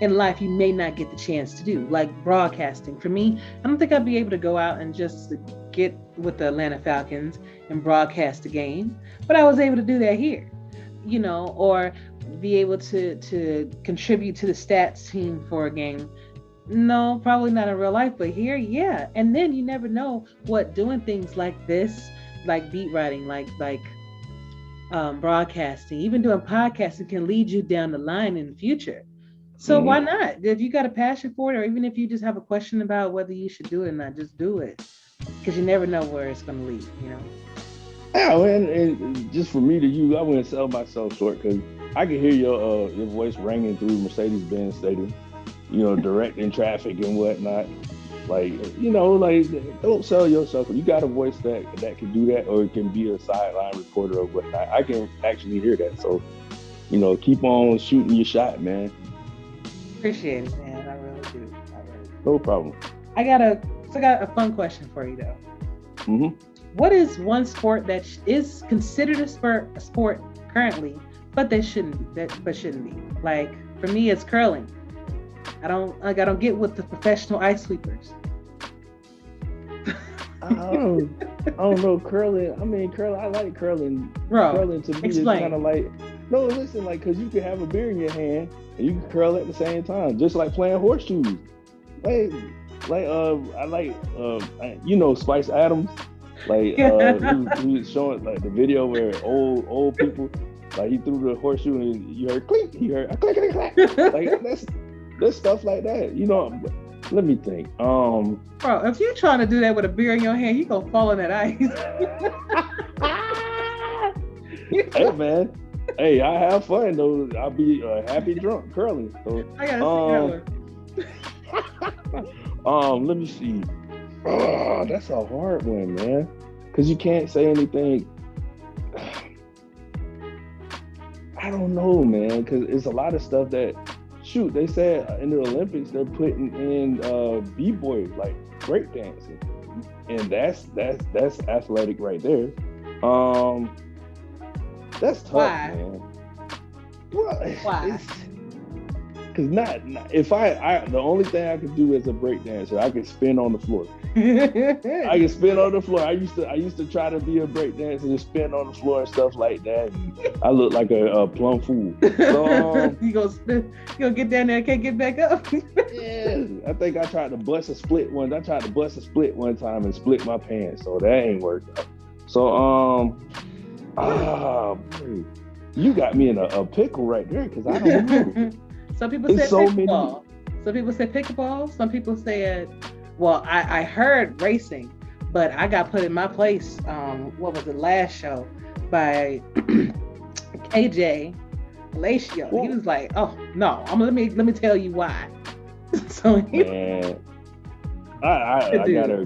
in life you may not get the chance to do, like broadcasting. For me, I don't think I'd be able to go out and just get with the Atlanta Falcons and broadcast a game, but I was able to do that here, or be able to contribute to the stats team for a game. No, probably not in real life, but here, yeah. And then you never know what doing things like this, like beat writing, like broadcasting, even doing podcasting can lead you down the line in the future. So why not? If you got a passion for it, or even if you just have a question about whether you should do it or not, just do it. Because you never know where it's going to lead, Yeah, and just for me to use, I wouldn't sell myself short because I can hear your voice ringing through Mercedes-Benz Stadium. directing traffic and whatnot. Like, like, don't sell yourself. You got a voice that can do that, or it can be a sideline reporter or whatnot. I can actually hear that. So, keep on shooting your shot, man. Appreciate it, man. I really do. No problem. I got a fun question for you though. Mm-hmm. What is one sport that is considered a sport currently, but that shouldn't be? Like, for me, it's curling. I don't get with the professional ice sweepers. I don't know, curling. I mean, curling. I like curling. Bro, curling to me is kind of like, no, listen, like, because you can have a beer in your hand and you can curl at the same time, just like playing horseshoes. I like Spice Adams. Like, he was showing like the video where old people, like, he threw the horseshoe and you heard clink, he heard a click, click, click. Like, that's stuff like that. Let me think. Bro, if you're trying to do that with a beer in your hand, you gonna fall on that ice. Hey, man. Hey, I have fun though. I'll be happy drunk curling. So I gotta see that one. Let me see. Oh, that's a hard one, man. Because you can't say anything. I don't know, man. Because it's a lot of stuff that, shoot, they said in the Olympics they're putting in b-boy, like breakdancing, and that's athletic right there. That's tough, man. Why? Because not if I the only thing I could do as a breakdancer, I could spin on the floor. I can spin on the floor. I used to try to be a breakdancer and spin on the floor and stuff like that. And I look like a plum fool. So, you gonna get down there and can't get back up. Yeah, I think I tried to bust a split one. I tried to bust a split one time and split my pants, so that ain't worked out. So you got me in a pickle right there because I don't know. Some people say pickleball. Some people say pickleball. Some people say well, I heard racing, but I got put in my place. What was the last show by A.J. Striker? He was like, "Oh no, let me tell you why." So man, I gotta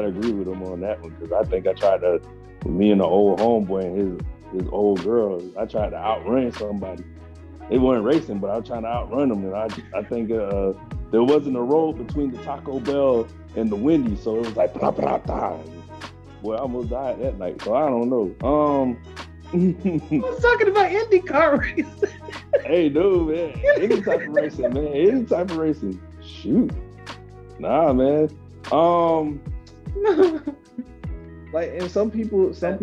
agree with him on that one because I think I tried to, me and the old homeboy and his old girl, I tried to outrun somebody. They weren't racing, but I was trying to outrun them, and I think there wasn't a road between the Taco Bell and the Wendy's, so it was like blah, blah, blah. Boy, I almost died that night, so I don't know. I was talking about IndyCar racing. Hey, dude, man, any type of racing, shoot, nah, man. Like, and some people say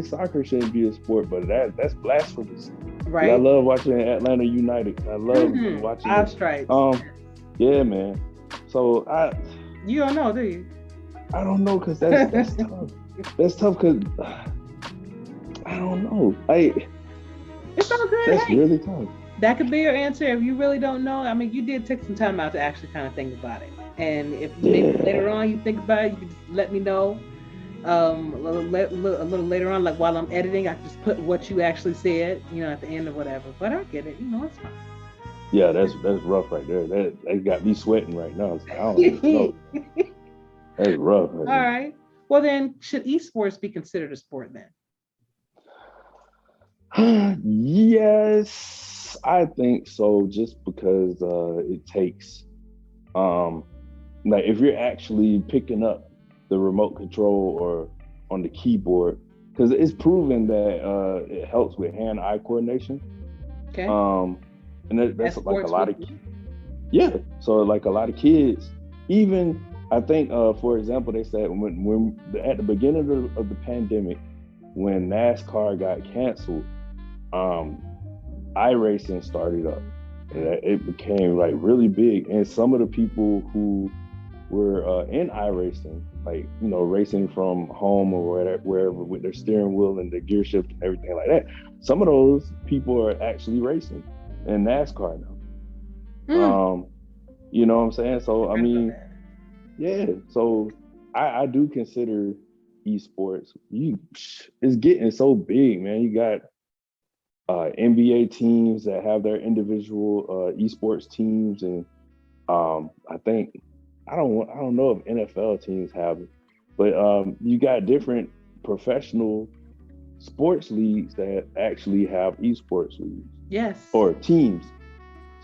soccer shouldn't be a sport, but that's blasphemous. Right. I love watching Atlanta United. I love watching Five stripes. Yeah, man. So you don't know, do you? I don't know because that's tough. That's tough because I don't know. It's all good. That's really tough. That could be your answer if you really don't know. I mean, you did take some time out to actually kind of think about it. And if maybe later on you think about it, you can just let me know. A little later on, like while I'm editing, I can just put what you actually said, at the end or whatever. But I get it, it's fine. Yeah, that's rough right there. That got me sweating right now. I don't even know. That's rough. All right. Well, then, should esports be considered a sport then? Yes, I think so. Just because it takes, like, if you're actually picking up the remote control or on the keyboard, because it's proven that it helps with hand-eye coordination. Okay. And that's like a lot of, so like a lot of kids, even I think, for example, they said when at the beginning of the pandemic, when NASCAR got canceled, iRacing started up, and it became like really big. And some of the people who were in iRacing, like, racing from home or wherever with their steering wheel and their gear shift and everything like that, some of those people are actually racing in NASCAR now. You know what I'm saying? So I mean, yeah. So I do consider esports. It's getting so big, man. You got NBA teams that have their individual esports teams, and I think I don't know if NFL teams have it, but you got different professional sports leagues that actually have esports leagues. Yes. Or teams.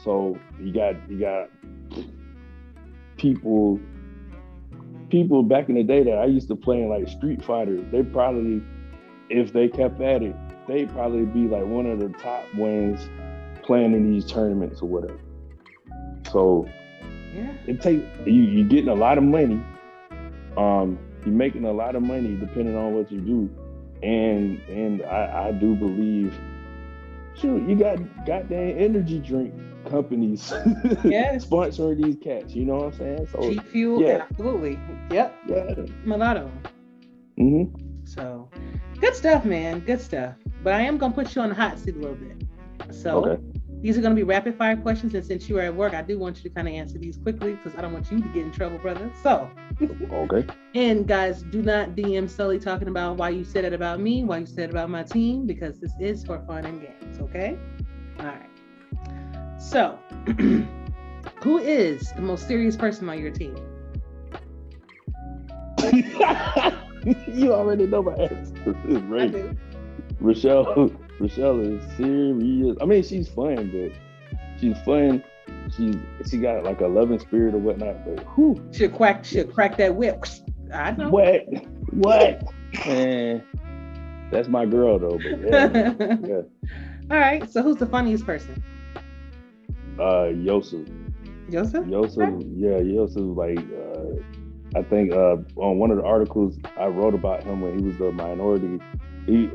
So you got people back in the day that I used to play in like Street Fighter. They probably, if they kept at it, they'd probably be like one of the top ones playing in these tournaments or whatever. So yeah, it takes you're getting a lot of money. You're making a lot of money depending on what you do. And I do believe, shoot, you got goddamn energy drink companies yes. sponsoring these cats. You know what I'm saying? So Cheap fuel, yeah. Absolutely. Yep. Yeah. A lot of them. Mm-hmm. So good stuff, man. Good stuff. But I am gonna put you on the hot seat a little bit. So okay. These are gonna be rapid fire questions, and since you are at work, I do want you to kind of answer these quickly because I don't want you to get in trouble, brother. So okay. And guys, do not DM Sully talking about why you said it about me, why you said it about my team, because this is for fun and games, okay? All right. So, who is the most serious person on your team? You already know my answer. Right. I do. Rochelle is serious. I mean, she's fun, but she's fun. She got like a loving spirit or whatnot, but whew. She'll crack that whip. I know. What? Man, that's my girl though. But yeah. All right. So who's the funniest person? Yosef. Joseph? Okay. Yeah, Yosef. Like, I think on one of the articles I wrote about him when he was the minority, we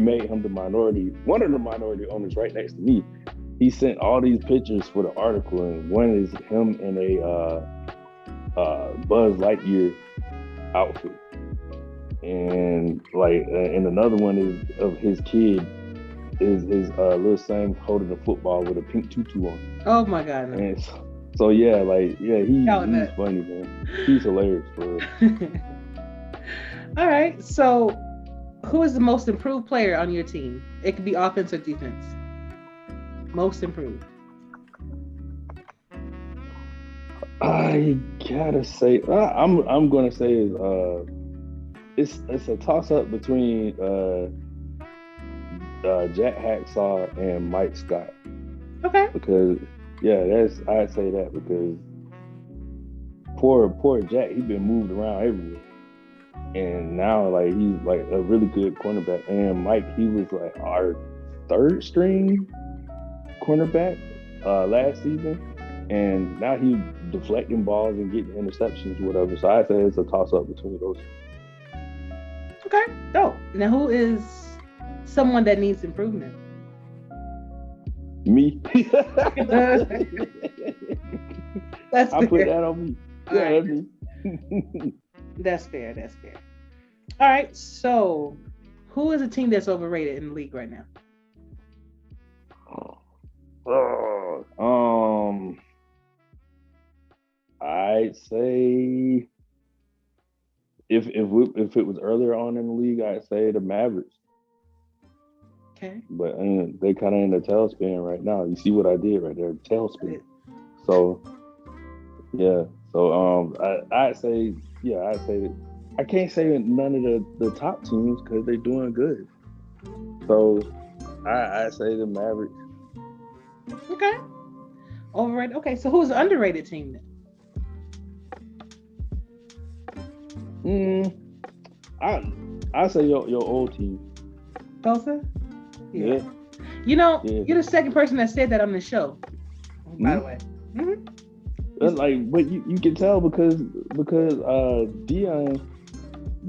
made him the minority. One of the minority owners right next to me. He sent all these pictures for the article, and one is him in a Buzz Lightyear outfit, and and another one is of his kid, is his little son holding a football with a pink tutu on. Oh my God! No. And so he's funny, man. He's hilarious for real. All right, so who is the most improved player on your team? It could be offense or defense. Most improved. I gotta say, I'm gonna say it's a toss up between Jack Hacksaw and Mike Scott. Okay. Because I'd say that because poor Jack, he's been moved around everywhere, and now like he's like a really good cornerback. And Mike, he was like our third string cornerback last season, and now he's deflecting balls and getting interceptions or whatever. So I say it's a toss up between those. Okay. Oh, now who is someone that needs improvement? Me. That's I fair. put that on me. Yeah, right. that's me. That's fair. All right. So, who is a team that's overrated in the league right now? I'd say if it was earlier on in the league, I'd say the Mavericks. Okay. But they kind of in a tailspin right now. You see what I did right there, tailspin. So yeah. So I'd say that I can't say none of the top teams because they're doing good. So I say the Mavericks. Okay. Overrated. Okay. So who's the underrated team then? I say your old team. Tulsa? Yeah. You know, Yeah. you're the second person that said that on the show. By the way. Mm-hmm. That's like, but you can tell because Dion,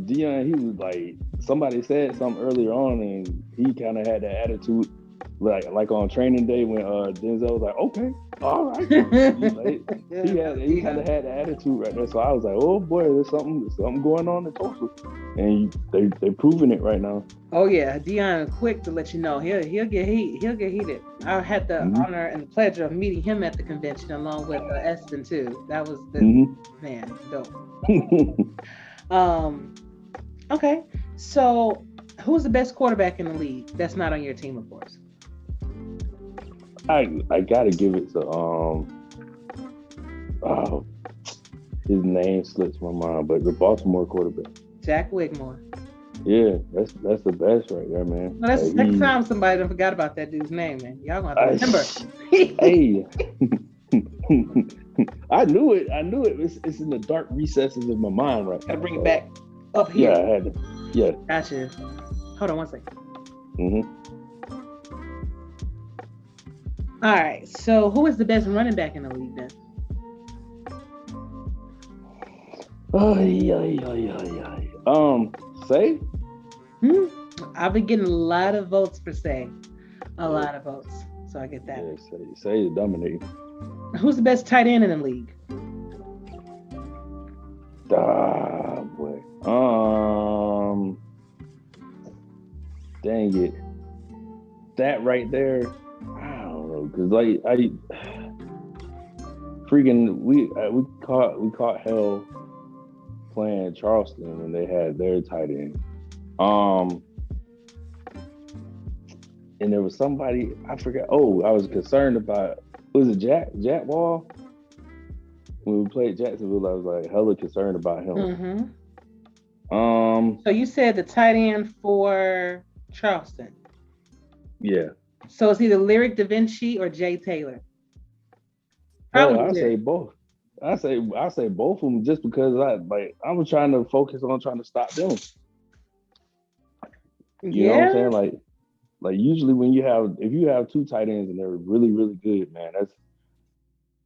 he was like, somebody said something earlier on, and he kind of had that attitude, like on training day when Denzel was like, okay, all right. He kind of had the attitude right there. So I was like, oh boy, there's something going on in Tulsa, and they proving it right now. Oh yeah, Dion quick to let you know he'll get heated. I had the honor and the pleasure of meeting him at the convention along with Espen too. That was the man dope. Okay, so Who's the best quarterback in the league? That's not on your team, of course. I gotta give it to his name slips my mind, but the Baltimore quarterback. Jack Wigmore. Yeah, that's the best right there, man. No, that's the second time somebody done forgot about that dude's name, man. Y'all gonna have to remember. Hey. I knew it. It's in the dark recesses of my mind right now. Gotta bring it back up here. Yeah, I had to. Yeah. Gotcha. Hold on one second. All right. So who is the best running back in the league then? Say? I've been getting a lot of votes for Say. A lot of votes. So I get that. Yeah, Say is dominating. Who's the best tight end in the league? Boy. Dang it. That right there, I don't know, cause like we caught hell playing Charleston when they had their tight end. And there was somebody, I forgot. Oh, I was concerned about, was it Jack Wall? When we played Jacksonville, I was like hella concerned about him. So you said the tight end for Charleston. Yeah. So it's either Lyric Da Vinci or Jay Taylor. I say both. I say both of them just because I was trying to focus on trying to stop them. You know what I'm saying? Like usually when if you have two tight ends and they're really, really good, man,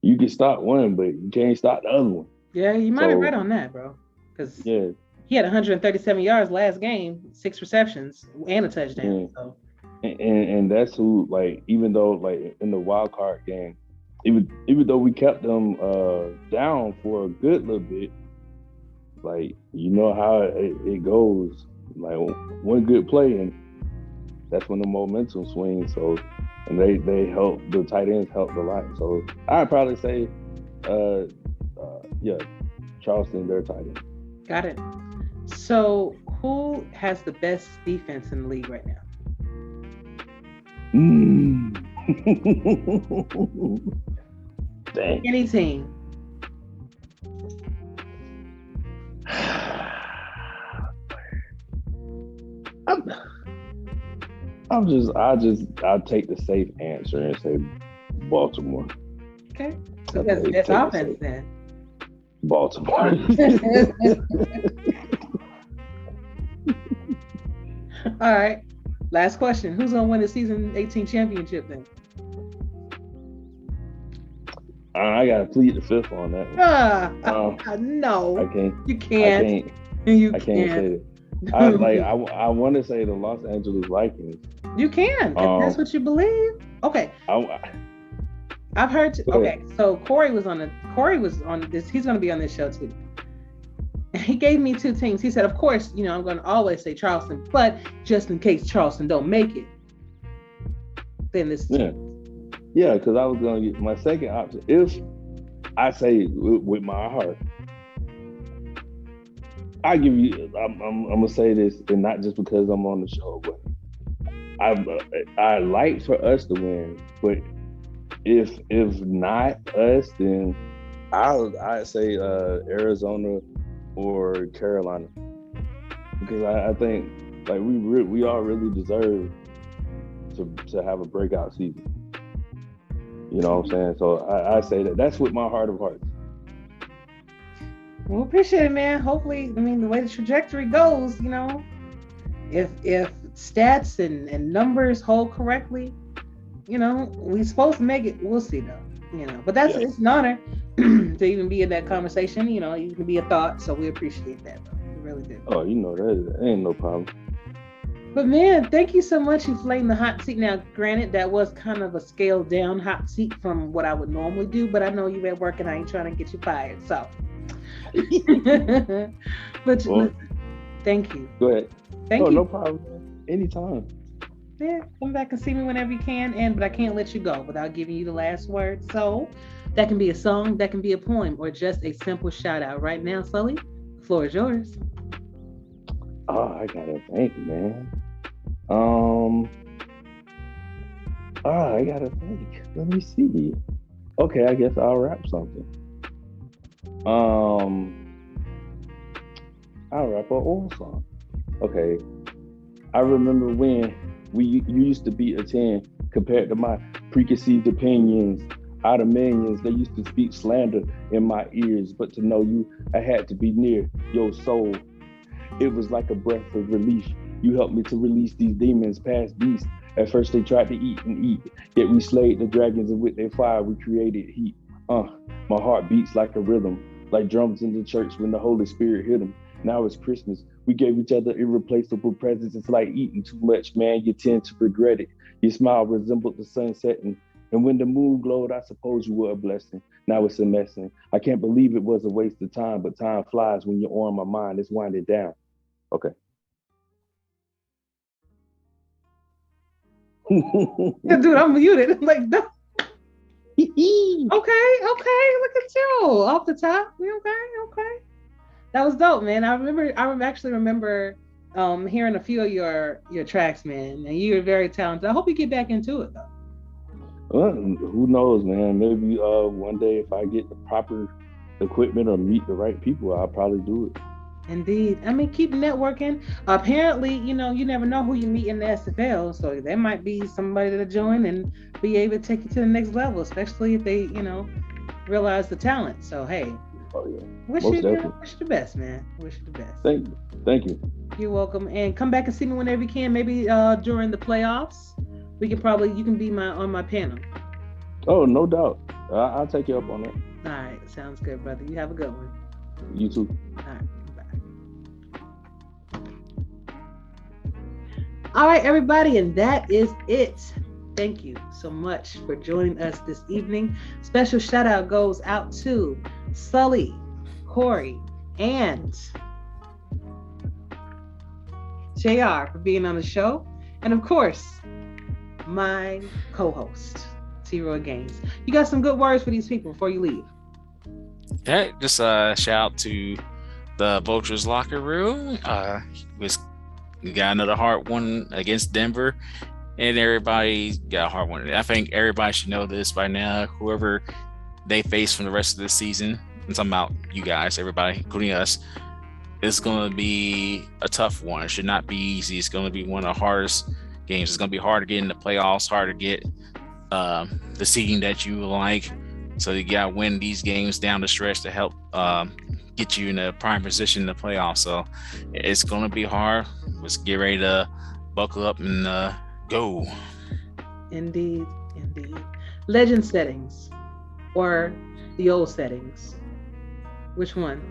you can stop one, but you can't stop the other one. Yeah, you might be right on that, bro. Because he had 137 yards last game, 6 receptions, and a touchdown. So. And that's who, like, even though like in the wild card game, even though we kept them down for a good little bit, like, you know how it goes. Like one good play and that's when the momentum swings. So, and they help, the tight ends helped a lot. So I'd probably say, Charleston, their tight end. Got it. So who has the best defense in the league right now? Dang. Any team. I'll take the safe answer and say Baltimore. Okay. So that's the best offense then. Baltimore. All right. Last question. Who's gonna win the season 18 championship then? I gotta plead the fifth on that one. No. I can't. You can't. I can't say it. I want to say the Los Angeles Vikings. You can, if that's what you believe. Okay. I've heard. Okay, so Cory was on this. He's going to be on this show too. He gave me 2 teams. He said, of course, I'm going to always say Charleston, but just in case Charleston don't make it, then this. Yeah, because I was going to get my second option. If I say with my heart, I give you. I'm gonna say this, and not just because I'm on the show, but I like for us to win. But if not us, then I'd say Arizona or Carolina, because I think like we all really deserve to have a breakout season. You know what I'm saying? So I say that's with my heart of hearts. Well, appreciate it, man. Hopefully, the way the trajectory goes, if stats and numbers hold correctly, we're supposed to make it. We'll see though, But it's an honor to even be in that conversation. You can be a thought, so we appreciate that, bro. We really do. Oh, that ain't no problem. But man, thank you so much for flaying the hot seat. Now, granted, that was kind of a scaled down hot seat from what I would normally do, but I know you're at work and I ain't trying to get you fired, so. But thank you. Go ahead. Thank you. No problem. Anytime. Yeah, come back and see me whenever you can. But I can't let you go without giving you the last word. So that can be a song, that can be a poem, or just a simple shout out. Right now, Sully, the floor is yours. Oh, I gotta thank you, man. I gotta think. Let me see. Okay, I guess I'll rap something. I'll rap an old song. Okay. I remember when you used to be a 10 compared to my preconceived opinions. Out of millions, they used to speak slander in my ears, but to know you, I had to be near your soul. It was like a breath of relief. You helped me to release these demons past beasts. At first they tried to eat and eat, yet we slayed the dragons, and with their fire we created heat. My heart beats like a rhythm, like drums in the church when the Holy Spirit hit them. Now it's Christmas. We gave each other irreplaceable presents. It's like eating too much, man. You tend to regret it. Your smile resembled the sun setting. And when the moon glowed, I suppose you were a blessing. Now it's a messing. I can't believe it was a waste of time, but time flies when you're on my mind. It's winding down. Okay. Yeah, dude, I'm muted. I'm like, no. Okay, look at you. Off the top. Okay. That was dope, man. I actually remember hearing a few of your tracks, man. And you're very talented. I hope you get back into it though. Well, who knows, man? Maybe one day if I get the proper equipment or meet the right people, I'll probably do it. Indeed. I mean, keep networking. Apparently, you never know who you meet in the SFL. So there might be somebody to join and be able to take you to the next level, especially if they, realize the talent. So, hey, wish you the best, man. Wish you the best. Thank you. You're welcome. And come back and see me whenever you can. Maybe during the playoffs, you can be on my panel. Oh, no doubt. I'll take you up on that. All right. Sounds good, brother. You have a good one. You too. All right. All right, everybody, and that is it. Thank you so much for joining us this evening. Special shout out goes out to Sully, Cory, and JR for being on the show. And of course, my co-host, T-Roy Games. You got some good words for these people before you leave? Okay, just shout out to the Vultures locker room. We got another hard one against Denver, and everybody got a hard one. I think everybody should know this by now. Whoever they face from the rest of the season, I'm talking about you guys, everybody, including us, it's going to be a tough one. It should not be easy. It's going to be one of the hardest games. It's going to be hard to get in the playoffs, hard to get the seeding that you like. So you got to win these games down the stretch to help get you in a prime position in the playoffs. So it's going to be hard. Let's get ready to buckle up and go. Indeed. Legend settings or the old settings? Which one?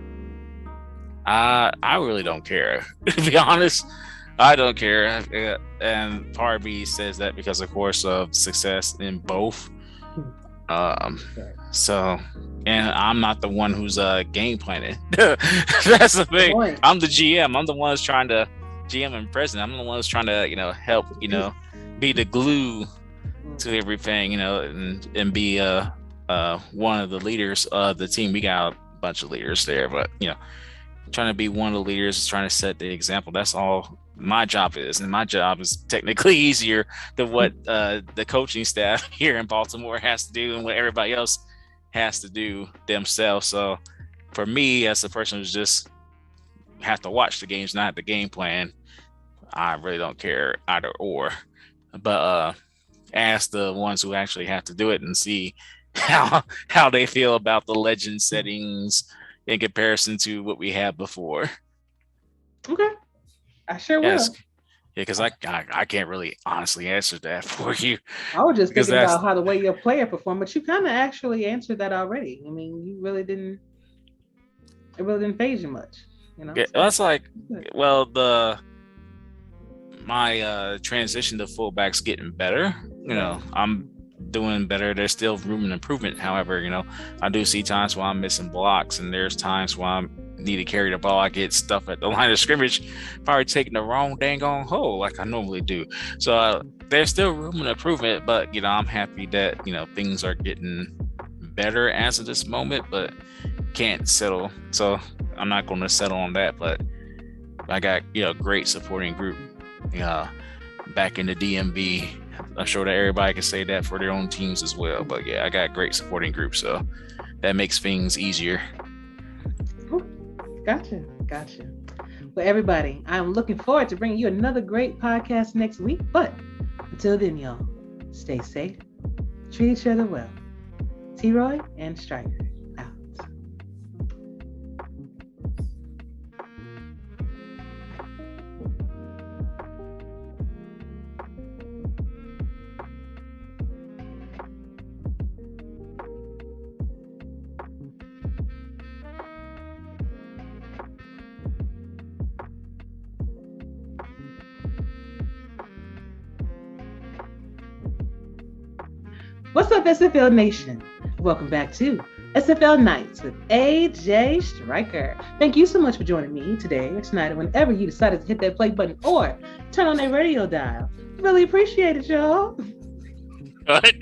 I really don't care. To be honest, I don't care. And part of me says that because, of course, of success in both. So, and I'm not the one who's game planning. That's the thing. I'm the GM. I'm the one who's trying to GM and president. I'm the one who's trying to, help, be the glue to everything, and be one of the leaders of the team. We got a bunch of leaders there, but trying to be one of the leaders is trying to set the example. That's all my job is, and my job is technically easier than what the coaching staff here in Baltimore has to do and what everybody else has to do themselves. So for me, as a person who's just have to watch the games, not the game plan, I really don't care either or. But ask the ones who actually have to do it and see how they feel about the legend settings in comparison to what we had before. Okay. I sure will. Yeah, because I can't really honestly answer that for you. I was just thinking about how the way your player performed, but you kind of actually answered that already. I mean, it really didn't phase you much. Yeah, that's like, well, my transition to fullback's getting better. I'm doing better. There's still room and improvement. However, I do see times where I'm missing blocks, and there's times where I need to carry the ball. I get stuff at the line of scrimmage, probably taking the wrong dang on hole like I normally do. So there's still room and improvement, but I'm happy that things are getting better as of this moment, but can't settle. So I'm not going to settle on that. But I got great supporting group. back in the DMV. I'm sure that everybody can say that for their own teams as well. But yeah, I got a great supporting group, so that makes things easier. Gotcha. Well, everybody, I'm looking forward to bringing you another great podcast next week. But until then, y'all, stay safe, treat each other well. T-Roy and Striker out. What's up, SFL Nation? Welcome back to SFL Nights with A.J.Striker. Thank you so much for joining me today or tonight or whenever you decided to hit that play button or turn on that radio dial. Really appreciate it, y'all. Cut.